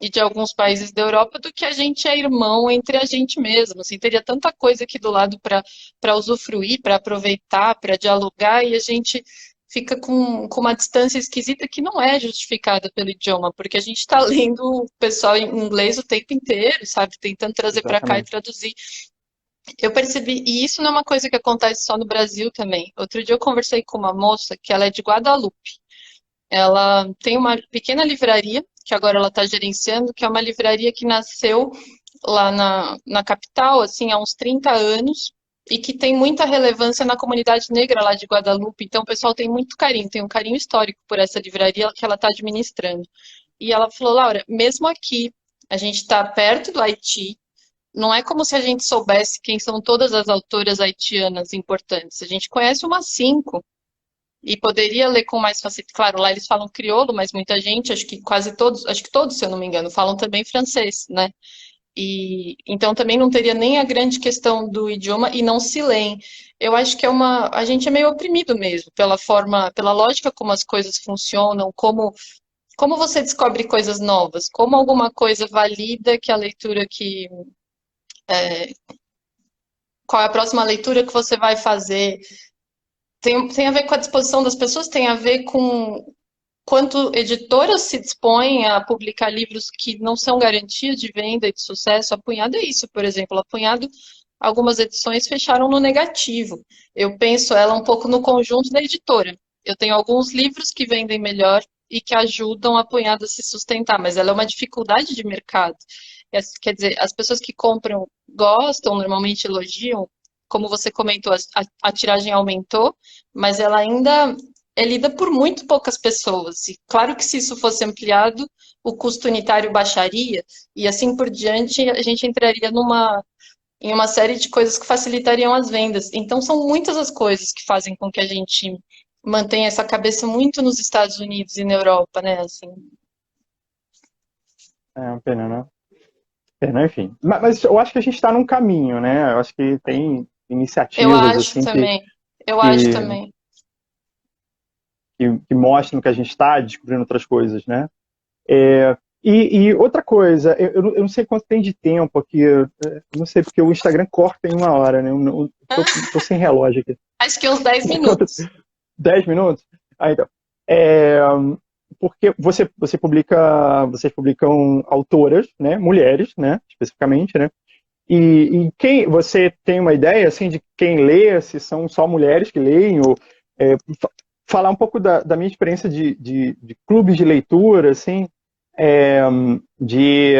e de alguns países da Europa do que a gente é irmão entre a gente mesmo. Assim, teria tanta coisa aqui do lado para usufruir, para aproveitar, para dialogar, e a gente fica com uma distância esquisita que não é justificada pelo idioma, porque a gente está lendo o pessoal em inglês o tempo inteiro, sabe? Tentando trazer para cá e Exatamente. traduzir. Eu percebi, e isso não é uma coisa que acontece só no Brasil também. Outro dia eu conversei com uma moça que ela é de Guadalupe. Ela tem uma pequena livraria, que agora ela está gerenciando, que é uma livraria que nasceu lá na capital, assim, há uns 30 anos, e que tem muita relevância na comunidade negra lá de Guadalupe. Então, o pessoal tem muito carinho, tem um carinho histórico por essa livraria que ela está administrando. E ela falou, Laura, mesmo aqui, a gente está perto do Haiti, não é como se a gente soubesse quem são todas as autoras haitianas importantes. A gente conhece umas cinco, e poderia ler com mais facilidade. Claro, lá eles falam crioulo, mas muita gente, acho que quase todos, acho que todos, se eu não me engano, falam também francês, né? E então também não teria nem a grande questão do idioma e não se leem. Eu acho que a gente é meio oprimido mesmo pela forma, pela lógica como as coisas funcionam, como você descobre coisas novas, como alguma coisa valida que a leitura que qual é a próxima leitura que você vai fazer. Tem a ver com a disposição das pessoas, tem a ver quanto editoras se dispõem a publicar livros que não são garantia de venda e de sucesso. A Punhado é isso, por exemplo. A Punhado, algumas edições fecharam no negativo. Eu penso ela um pouco no conjunto da editora. Eu tenho alguns livros que vendem melhor e que ajudam a Punhado a se sustentar, mas ela é uma dificuldade de mercado. Quer dizer, as pessoas que compram gostam, normalmente elogiam. Como você comentou, a tiragem aumentou, mas ela ainda é lida por muito poucas pessoas. E claro que se isso fosse ampliado, o custo unitário baixaria, e assim por diante, a gente entraria em uma série de coisas que facilitariam as vendas. Então, são muitas as coisas que fazem com que a gente mantenha essa cabeça muito nos Estados Unidos e na Europa, né? Assim. É uma pena, né? Pena, enfim. Mas eu acho que a gente está num caminho, né? Eu acho que tem Eu iniciativas acho assim também. Eu acho que, também. que mostram que a gente está descobrindo outras coisas, né? E outra coisa, eu não sei quanto tem de tempo aqui, eu não sei, porque o Instagram corta em 1 hora, né? Tô sem relógio aqui. Acho que uns 10 minutos. 10 minutos? Ah, então. É, porque vocês publicam autoras, né? Mulheres, né? Especificamente, né? E quem você tem uma ideia assim de quem lê, se são só mulheres que leem, ou é, falar um pouco da minha experiência de clubes de leitura, assim, é, de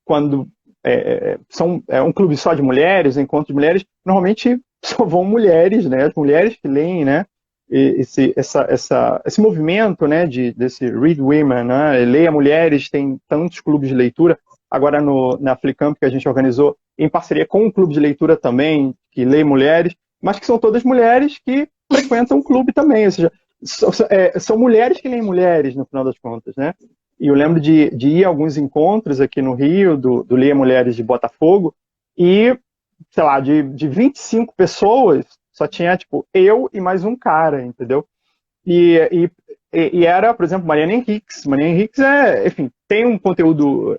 quando é um clube só de mulheres, encontro de mulheres, normalmente só vão mulheres, né? As mulheres que leem, né? Esse movimento, né? Desse Read Women, né? Leia Mulheres, tem tantos clubes de leitura. Agora na Flicamp que a gente organizou em parceria com um clube de leitura também, que lê mulheres, mas que são todas mulheres que frequentam o clube também, ou seja, são mulheres que leem mulheres, no final das contas, né? E eu lembro de ir a alguns encontros aqui no Rio, do Leia Mulheres de Botafogo, e, sei lá, de 25 pessoas, só tinha, tipo, eu e mais um cara, entendeu? E era, por exemplo, Mariana Henriques. Mariana Henriques enfim, tem um conteúdo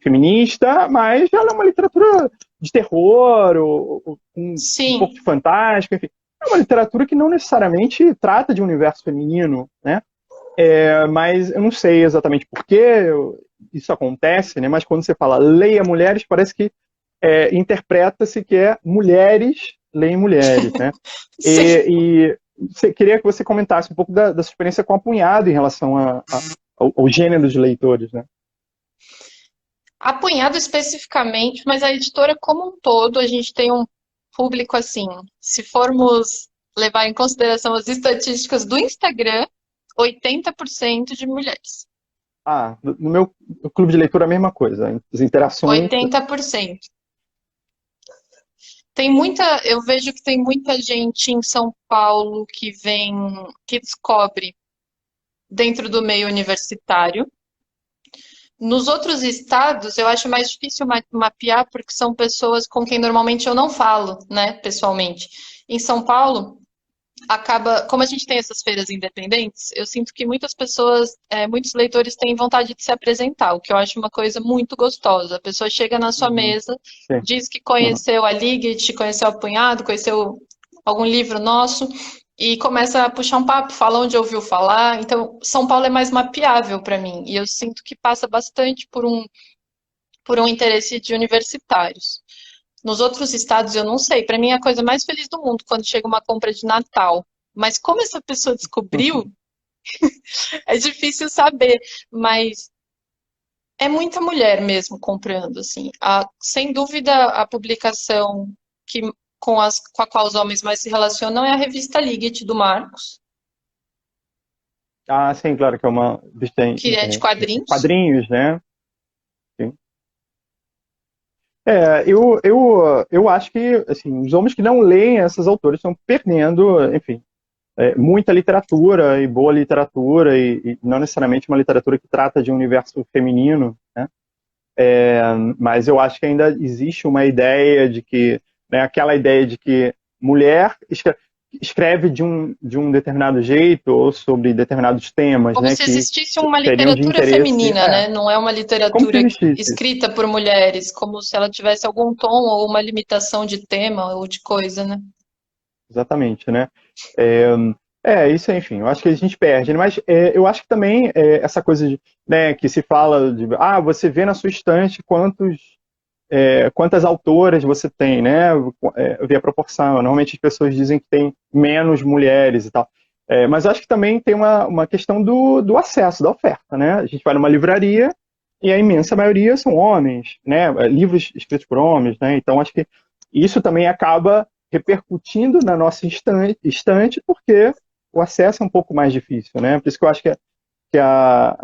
feminista, mas ela é uma literatura de terror, ou um pouco Sim. de fantástico, enfim. É uma literatura que não necessariamente trata de um universo feminino, né? Mas eu não sei exatamente por que isso acontece, né? Mas quando você fala leia mulheres, parece que interpreta-se que mulheres leem mulheres, né? Sim. Queria que você comentasse um pouco da sua experiência com a Punhado em relação ao gênero de leitores, né? Apunhado especificamente, mas a editora como um todo, a gente tem um público assim, se formos levar em consideração as estatísticas do Instagram, 80% de mulheres. No meu clube de leitura a mesma coisa, as interações. 80%. Tem muita, eu vejo que tem muita gente em São Paulo que descobre dentro do meio universitário. Nos outros estados, eu acho mais difícil mapear, porque são pessoas com quem normalmente eu não falo, né, pessoalmente. Em São Paulo, como a gente tem essas feiras independentes, eu sinto que muitas pessoas, muitos leitores têm vontade de se apresentar, o que eu acho uma coisa muito gostosa. A pessoa chega na sua Uhum, mesa, sim. diz que Uhum. conheceu a Liget, conheceu a Punhado, conheceu algum livro nosso, e começa a puxar um papo, fala onde ouviu falar. Então, São Paulo é mais mapeável para mim, e eu sinto que passa bastante por um interesse de universitários. Nos outros estados eu não sei. Para mim é a coisa mais feliz do mundo quando chega uma compra de Natal. Mas como essa pessoa descobriu, é difícil saber. Mas é muita mulher mesmo comprando, assim. Sem dúvida, a publicação que, com a qual os homens mais se relacionam é a revista Liget do Marcos, Sim, claro que é uma tem que é de quadrinhos. quadrinhos, né? Sim. Eu acho que assim, os homens que não leem essas autores estão perdendo, enfim, muita literatura e boa literatura e não necessariamente uma literatura que trata de um universo feminino, né? Mas eu acho que ainda existe uma ideia de que, né, aquela ideia de que mulher escreve de um determinado jeito ou sobre determinados temas, Como né, se que existisse uma seriam de literatura interesse, feminina, né? Não é uma como se literatura existisse, escrita por mulheres, como se ela tivesse algum tom ou uma limitação de tema ou de coisa, né? exatamente, né? É, Isso, enfim, eu acho que a gente perde, né? Mas eu acho que também essa coisa de, né, que se fala de, você vê na sua estante quantas autoras você tem, né? Eu vi a proporção. Normalmente as pessoas dizem que tem menos mulheres e tal. Mas eu acho que também tem uma questão do acesso, da oferta, né? A gente vai numa livraria e a imensa maioria são homens, né? Livros escritos por homens, né? Então acho que isso também acaba repercutindo na nossa estante porque o acesso é um pouco mais difícil, né? Por isso que eu acho que a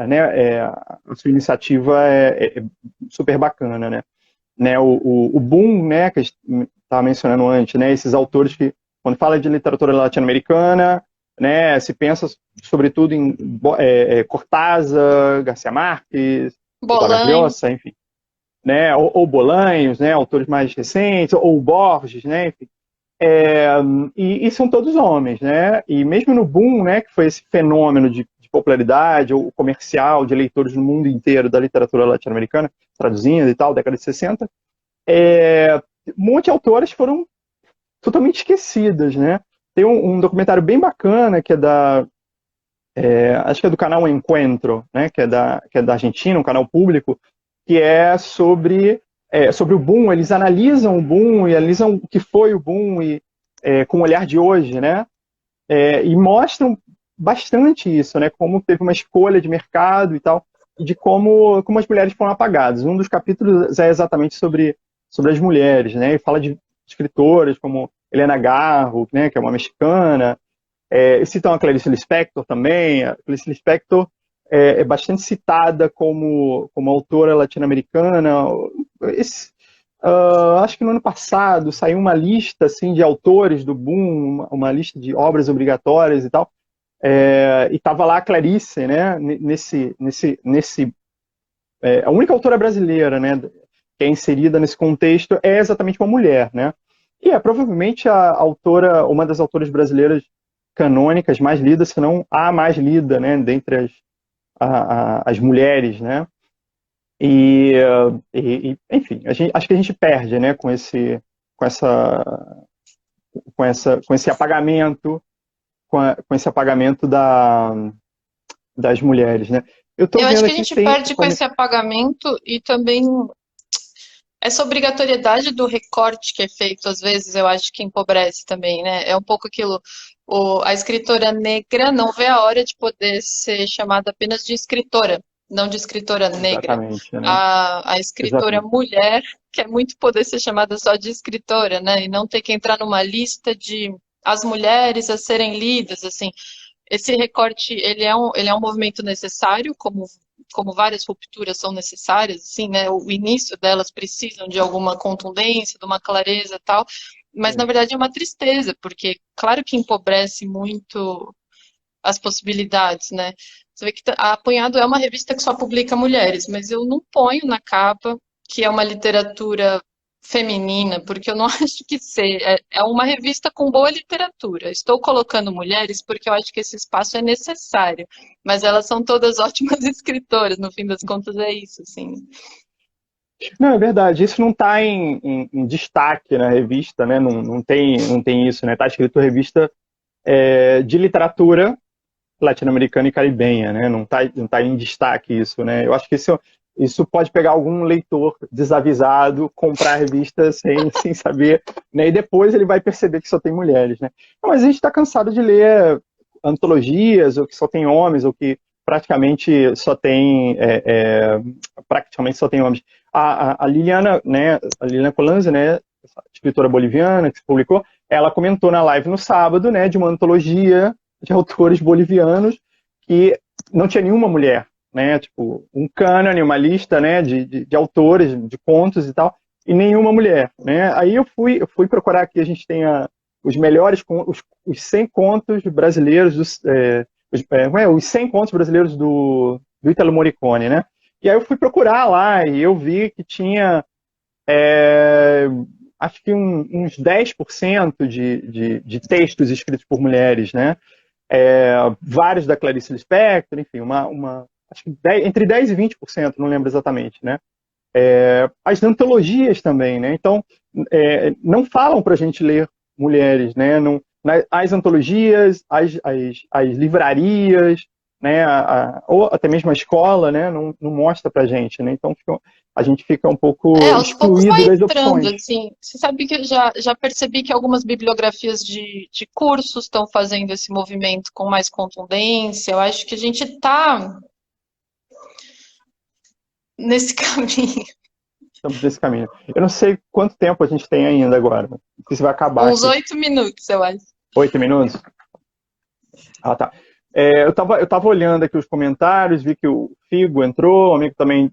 sua iniciativa é super bacana, né, o boom, né, que a gente estava mencionando antes, né, esses autores que, quando fala de literatura latino-americana, né, se pensa sobretudo em Cortázar, Garcia Marques, Vargas Bolanho. Llosa, enfim, né, ou Bolanhos, né, autores mais recentes, ou Borges, né, enfim. É, e são todos homens, né? E mesmo no boom, né, que foi esse fenômeno de popularidade ou comercial de leitores no mundo inteiro da literatura latino-americana, traduzindo e tal, década de 60, um monte de autoras foram totalmente esquecidas, né? Tem um documentário bem bacana que acho que é do canal Encuentro, né? Que é da Argentina, um canal público, que é sobre o boom. Eles analisam o boom e analisam o que foi o boom e com o olhar de hoje, né? E mostram bastante isso, né? Como teve uma escolha de mercado e tal, e de como as mulheres foram apagadas. Um dos capítulos é exatamente sobre as mulheres, né? E fala de escritoras como Helena Garro, né? Que é uma mexicana. Citam a Clarice Lispector também. A Clarice Lispector é bastante citada como autora latino-americana. Acho que no ano passado saiu uma lista assim, de autores do boom, uma lista de obras obrigatórias e tal, e estava lá a Clarice, né, a única autora brasileira, né, que é inserida nesse contexto é exatamente uma mulher, né, e é provavelmente uma das autoras brasileiras canônicas mais lidas, se não a mais lida, né, dentre as mulheres, né. Enfim, acho que a gente perde, né, com essa, com esse apagamento, com esse apagamento das mulheres, né? Eu estou Eu acho vendo que a aqui que gente tem perde com esse apagamento e também essa obrigatoriedade do recorte que é feito, às vezes, eu acho que empobrece também, né? É um pouco aquilo, a escritora negra não vê a hora de poder ser chamada apenas de escritora, não de escritora negra. exatamente, né? A escritora Exatamente. mulher quer muito poder ser chamada só de escritora, né? E não ter que entrar numa lista de as mulheres a serem lidas, assim. Esse recorte, ele é um movimento necessário, como várias rupturas são necessárias, assim, né? O início delas precisam de alguma contundência, de uma clareza e tal, mas na Sim. verdade é uma tristeza, porque claro que empobrece muito as possibilidades, né? Você vê que a Apanhado é uma revista que só publica mulheres, mas eu não ponho na capa que é uma literatura feminina, porque eu não acho que é uma revista com boa literatura. Estou colocando mulheres porque eu acho que esse espaço é necessário, mas elas são todas ótimas escritoras, no fim das contas é isso, assim. Não, é verdade. Isso não está em destaque na revista, né? Não tem isso, né? Está escrito revista de literatura latino-americana e caribenha, né? Não tá em destaque isso, né? Eu acho que isso pode pegar algum leitor desavisado, comprar a revista sem saber, né? E depois ele vai perceber que só tem mulheres, né? Não, mas a gente está cansado de ler antologias, ou que só tem homens, ou que praticamente só tem homens. A Liliana, né? A Liliana Colanzi, né? Escritora boliviana que se publicou, ela comentou na live no sábado, né? De uma antologia de autores bolivianos que não tinha nenhuma mulher, né? Tipo, um cânone, uma lista, né, de autores, de contos e tal, e nenhuma mulher, né? Aí eu fui procurar aqui, a gente tem os melhores, os 100 contos brasileiros, os 100 contos brasileiros do Ítalo Morricone, né? E aí eu fui procurar lá e eu vi que tinha acho que uns 10% de textos escritos por mulheres, né? Vários da Clarice Lispector, enfim, acho que entre 10 e 20%, não lembro exatamente, né? As antologias também, né? Então, não falam para a gente ler mulheres, né? Não, as antologias, as livrarias, né, ou até mesmo a escola, né, não mostra pra gente, né? Então a gente fica um pouco Aos poucos vai excluído das entrando, opções. assim. Você sabe que eu já percebi que algumas bibliografias de cursos estão fazendo esse movimento com mais contundência. Eu acho que a gente está nesse caminho. Estamos nesse caminho. Eu não sei quanto tempo a gente tem ainda agora. Não sei se vai acabar Uns aqui. 8 minutos, eu acho. 8 minutos? Ah, tá. Eu tava olhando aqui os comentários, vi que o Figo entrou, um amigo também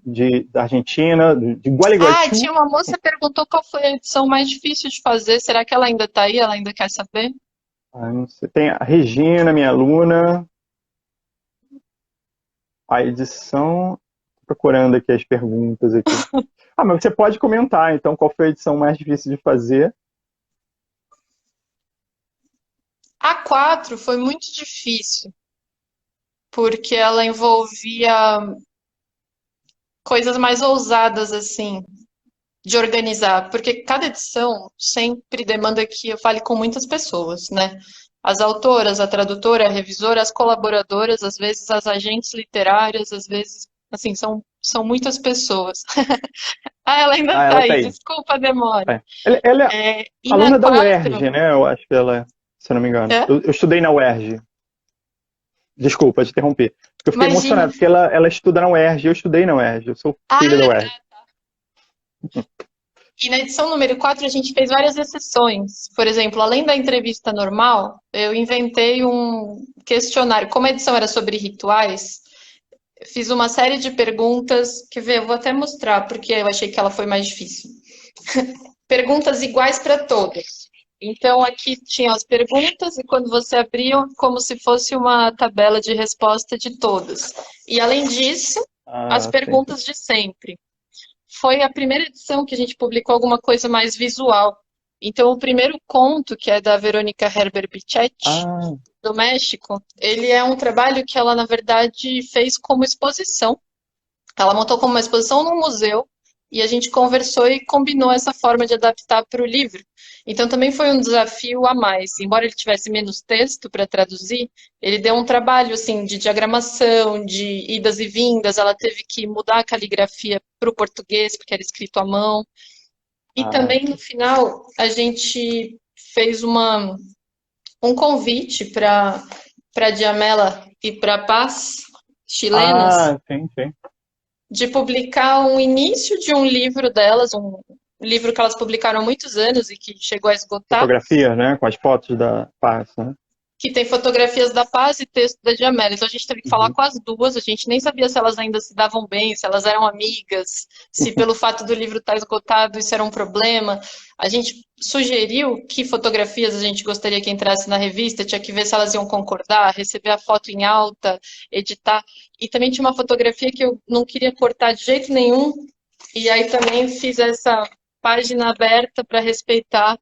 da Argentina, de Ah, Gualeguaychú. tinha uma moça que perguntou qual foi a edição mais difícil de fazer. Será que ela ainda está aí? Ela ainda quer saber? Ah, não sei. Tem a Regina, minha aluna. A edição. Tô procurando aqui as perguntas aqui. Ah, mas você pode comentar, então, qual foi a edição mais difícil de fazer? A 4 foi muito difícil, porque ela envolvia coisas mais ousadas, assim, de organizar, porque cada edição sempre demanda que eu fale com muitas pessoas, né? As autoras, a tradutora, a revisora, as colaboradoras, às vezes as agentes literárias, às vezes, assim, são muitas pessoas. Ah, ela ainda Ah, tá ela tá aí, aí. desculpa a demora. É. Ela é E na aluna da 4, UERJ, né? Eu acho que ela, se eu não me engano. é? Eu estudei na UERJ. Desculpa te interromper. Eu fiquei Imagina. emocionado, porque ela estuda na UERJ, eu estudei na UERJ, eu sou filho da Ah, UERJ. e na edição número 4 a gente fez várias exceções. Por exemplo, além da entrevista normal, eu inventei um questionário. Como a edição era sobre rituais, eu fiz uma série de perguntas que, eu vou até mostrar, porque eu achei que ela foi mais difícil. Perguntas iguais para todos. Então, aqui tinha as perguntas, e quando você abria, como se fosse uma tabela de resposta de todas. E, além disso, as Ah, sim. perguntas de sempre. Foi a primeira edição que a gente publicou alguma coisa mais visual. Então, o primeiro conto, que é da Verônica Herber Bichetti, Ah, do México, ele é um trabalho que ela, na verdade, fez como exposição. Ela montou como uma exposição num museu e a gente conversou e combinou essa forma de adaptar para o livro. Então também foi um desafio a mais. Embora ele tivesse menos texto para traduzir, ele deu um trabalho assim de diagramação, de idas e vindas. Ela teve que mudar a caligrafia para o português porque era escrito à mão. E ah, também no final a gente fez um convite para Diamela e para Paz, chilenas, sim, sim. de publicar um início de um livro delas, um livro que elas publicaram há muitos anos e que chegou a esgotar, Fotografia, né? Com as fotos da Paz, né? que tem fotografias da Paz e texto da Diamélia. Então a gente teve que falar Uhum. com as duas, a gente nem sabia se elas ainda se davam bem, se elas eram amigas, se pelo fato do livro estar esgotado isso era um problema. A gente sugeriu que fotografias a gente gostaria que entrasse na revista, tinha que ver se elas iam concordar, receber a foto em alta, editar. E também tinha uma fotografia que eu não queria cortar de jeito nenhum, e aí também fiz essa página aberta para respeitar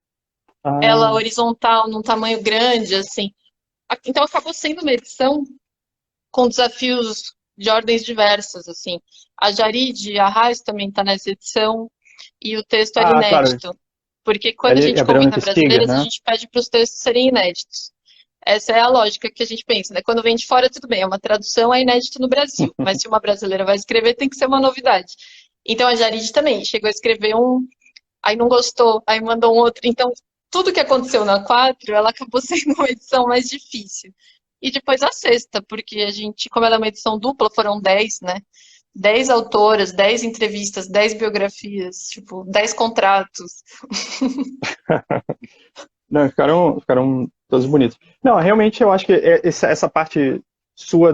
ela Ah, horizontal, num tamanho grande, assim. Então acabou sendo uma edição com desafios de ordens diversas, assim. A Jarid Arraes também está nessa edição e o texto era claro. inédito, porque quando a É gente a convida Verônica Stiger, brasileiras, a né? gente pede para os textos serem inéditos. Essa é a lógica que a gente pensa, né? Quando vem de fora, tudo bem, é uma tradução, é inédito no Brasil, mas se uma brasileira vai escrever, tem que ser uma novidade. Então a Jarid também chegou a escrever um, aí não gostou, aí mandou um outro. Então, tudo que aconteceu na 4, ela acabou sendo uma edição mais difícil. E depois a sexta, porque a gente, como ela é uma edição dupla, foram 10, né? 10 autoras, 10 entrevistas, 10 biografias, tipo, 10 contratos. Não, ficaram todos bonitos. Não, realmente eu acho que essa parte sua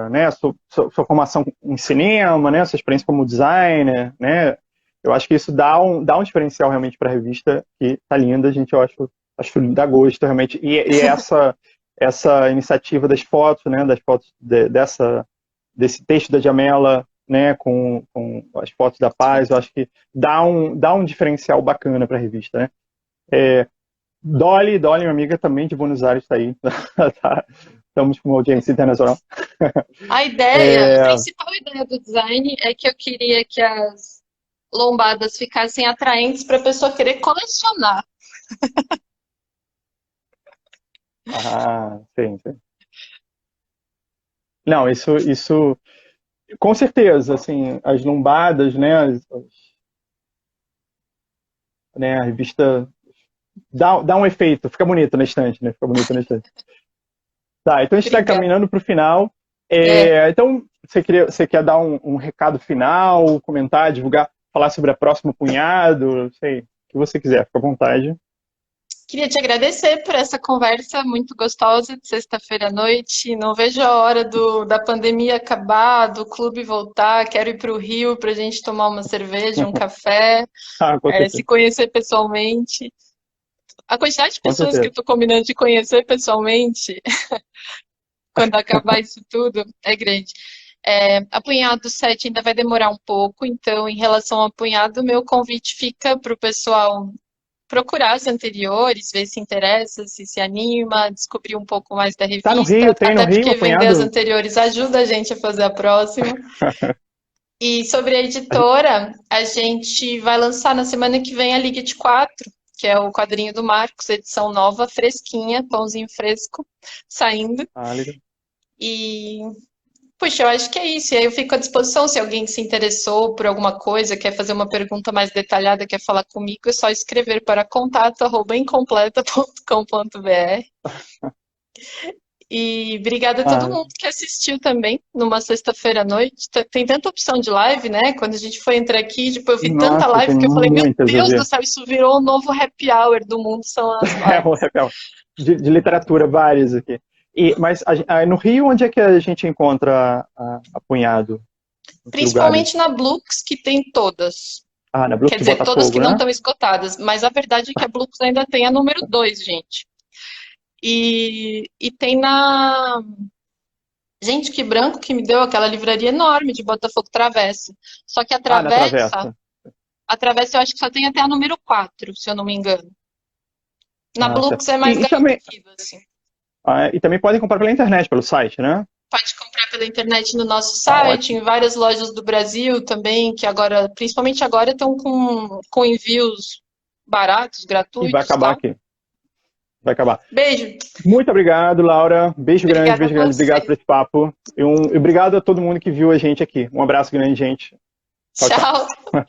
né, sua formação em cinema, né, sua experiência como designer, né, eu acho que isso dá um diferencial realmente para a revista que tá linda, gente, acho que dá gosto realmente. E essa iniciativa das fotos, né, das fotos desse texto da Jamela, né, com as fotos da Paz, eu acho que dá um diferencial bacana para a revista, né? Dolly, minha amiga também de Buenos Aires, está aí. Tá. Estamos com uma audiência internacional. A É, principal ideia do design é que eu queria que as lombadas ficassem atraentes para a pessoa querer colecionar. Ah, sim, sim. Não, isso, com certeza, assim, as lombadas, né, né, a revista dá um efeito, fica bonito na estante, né, fica bonito na estante. Tá, então a gente está Obrigada. caminhando para o final. É, Então, você quer dar um recado final, comentar, divulgar, falar sobre a próxima punhado, não sei, o que você quiser, fica à vontade. queria te agradecer por essa conversa muito gostosa de sexta-feira à noite. Não vejo a hora da pandemia acabar, do clube voltar. Quero ir para o Rio para a gente tomar uma cerveja, um café, Ah, com se certeza, conhecer pessoalmente. A quantidade de com pessoas que eu certeza. estou combinando de conhecer pessoalmente quando acabar isso tudo é grande. Apunhado 7 ainda vai demorar um pouco, então, em relação ao apunhado, meu convite fica para o pessoal procurar as anteriores, ver se interessa, se anima, descobrir um pouco mais da Tá no revista, Rio, tem no até Rio, porque vender as apunhado? anteriores ajuda a gente a fazer a próxima. E sobre a editora, a gente vai lançar na semana que vem a Liga de Quatro, que é o quadrinho do Marcos, edição nova, fresquinha, pãozinho fresco, saindo. Ah, legal. E, puxa, eu acho que é isso. E aí eu fico à disposição, se alguém se interessou por alguma coisa, quer fazer uma pergunta mais detalhada, quer falar comigo, é só escrever para contato@incompleta.com.br. E obrigada a todo Ah, mundo que assistiu também numa sexta-feira à noite. Tem tanta opção de live, né? Quando a gente foi entrar aqui, tipo, eu vi tanta nossa, tem live que eu falei, meu muitas a Deus do ver. céu, isso virou o novo happy hour do mundo, são as É, lives. de literatura, várias aqui. Mas no Rio, onde é que a gente encontra apunhado? Em que lugares? Principalmente na Blux, que tem todas. Ah, na Quer Brooks de dizer, todas que Botafogo, não né? estão esgotadas. Mas a verdade é que a Blux ainda tem a número 2, gente. E tem na. Gente, que branco que me deu aquela livraria enorme de Botafogo Travessa. Só que Ah, na Travessa. a Travessa eu acho que só tem até a número 4, se eu não me engano. Na Ah, certo. Blux é mais garantido, assim. E também podem comprar pela internet, pelo site, né? Pode comprar pela internet no nosso Ah, site, ótimo. em várias lojas do Brasil também, que agora, principalmente agora, estão com envios baratos, E vai gratuitos, acabar tá? aqui. Vai acabar. Beijo. Muito obrigado, Laura. Beijo grande, Obrigada a beijo grande. Obrigado por você. esse papo. E obrigado a todo mundo que viu a gente aqui. Um abraço grande, gente. Tchau, tchau. Tchau.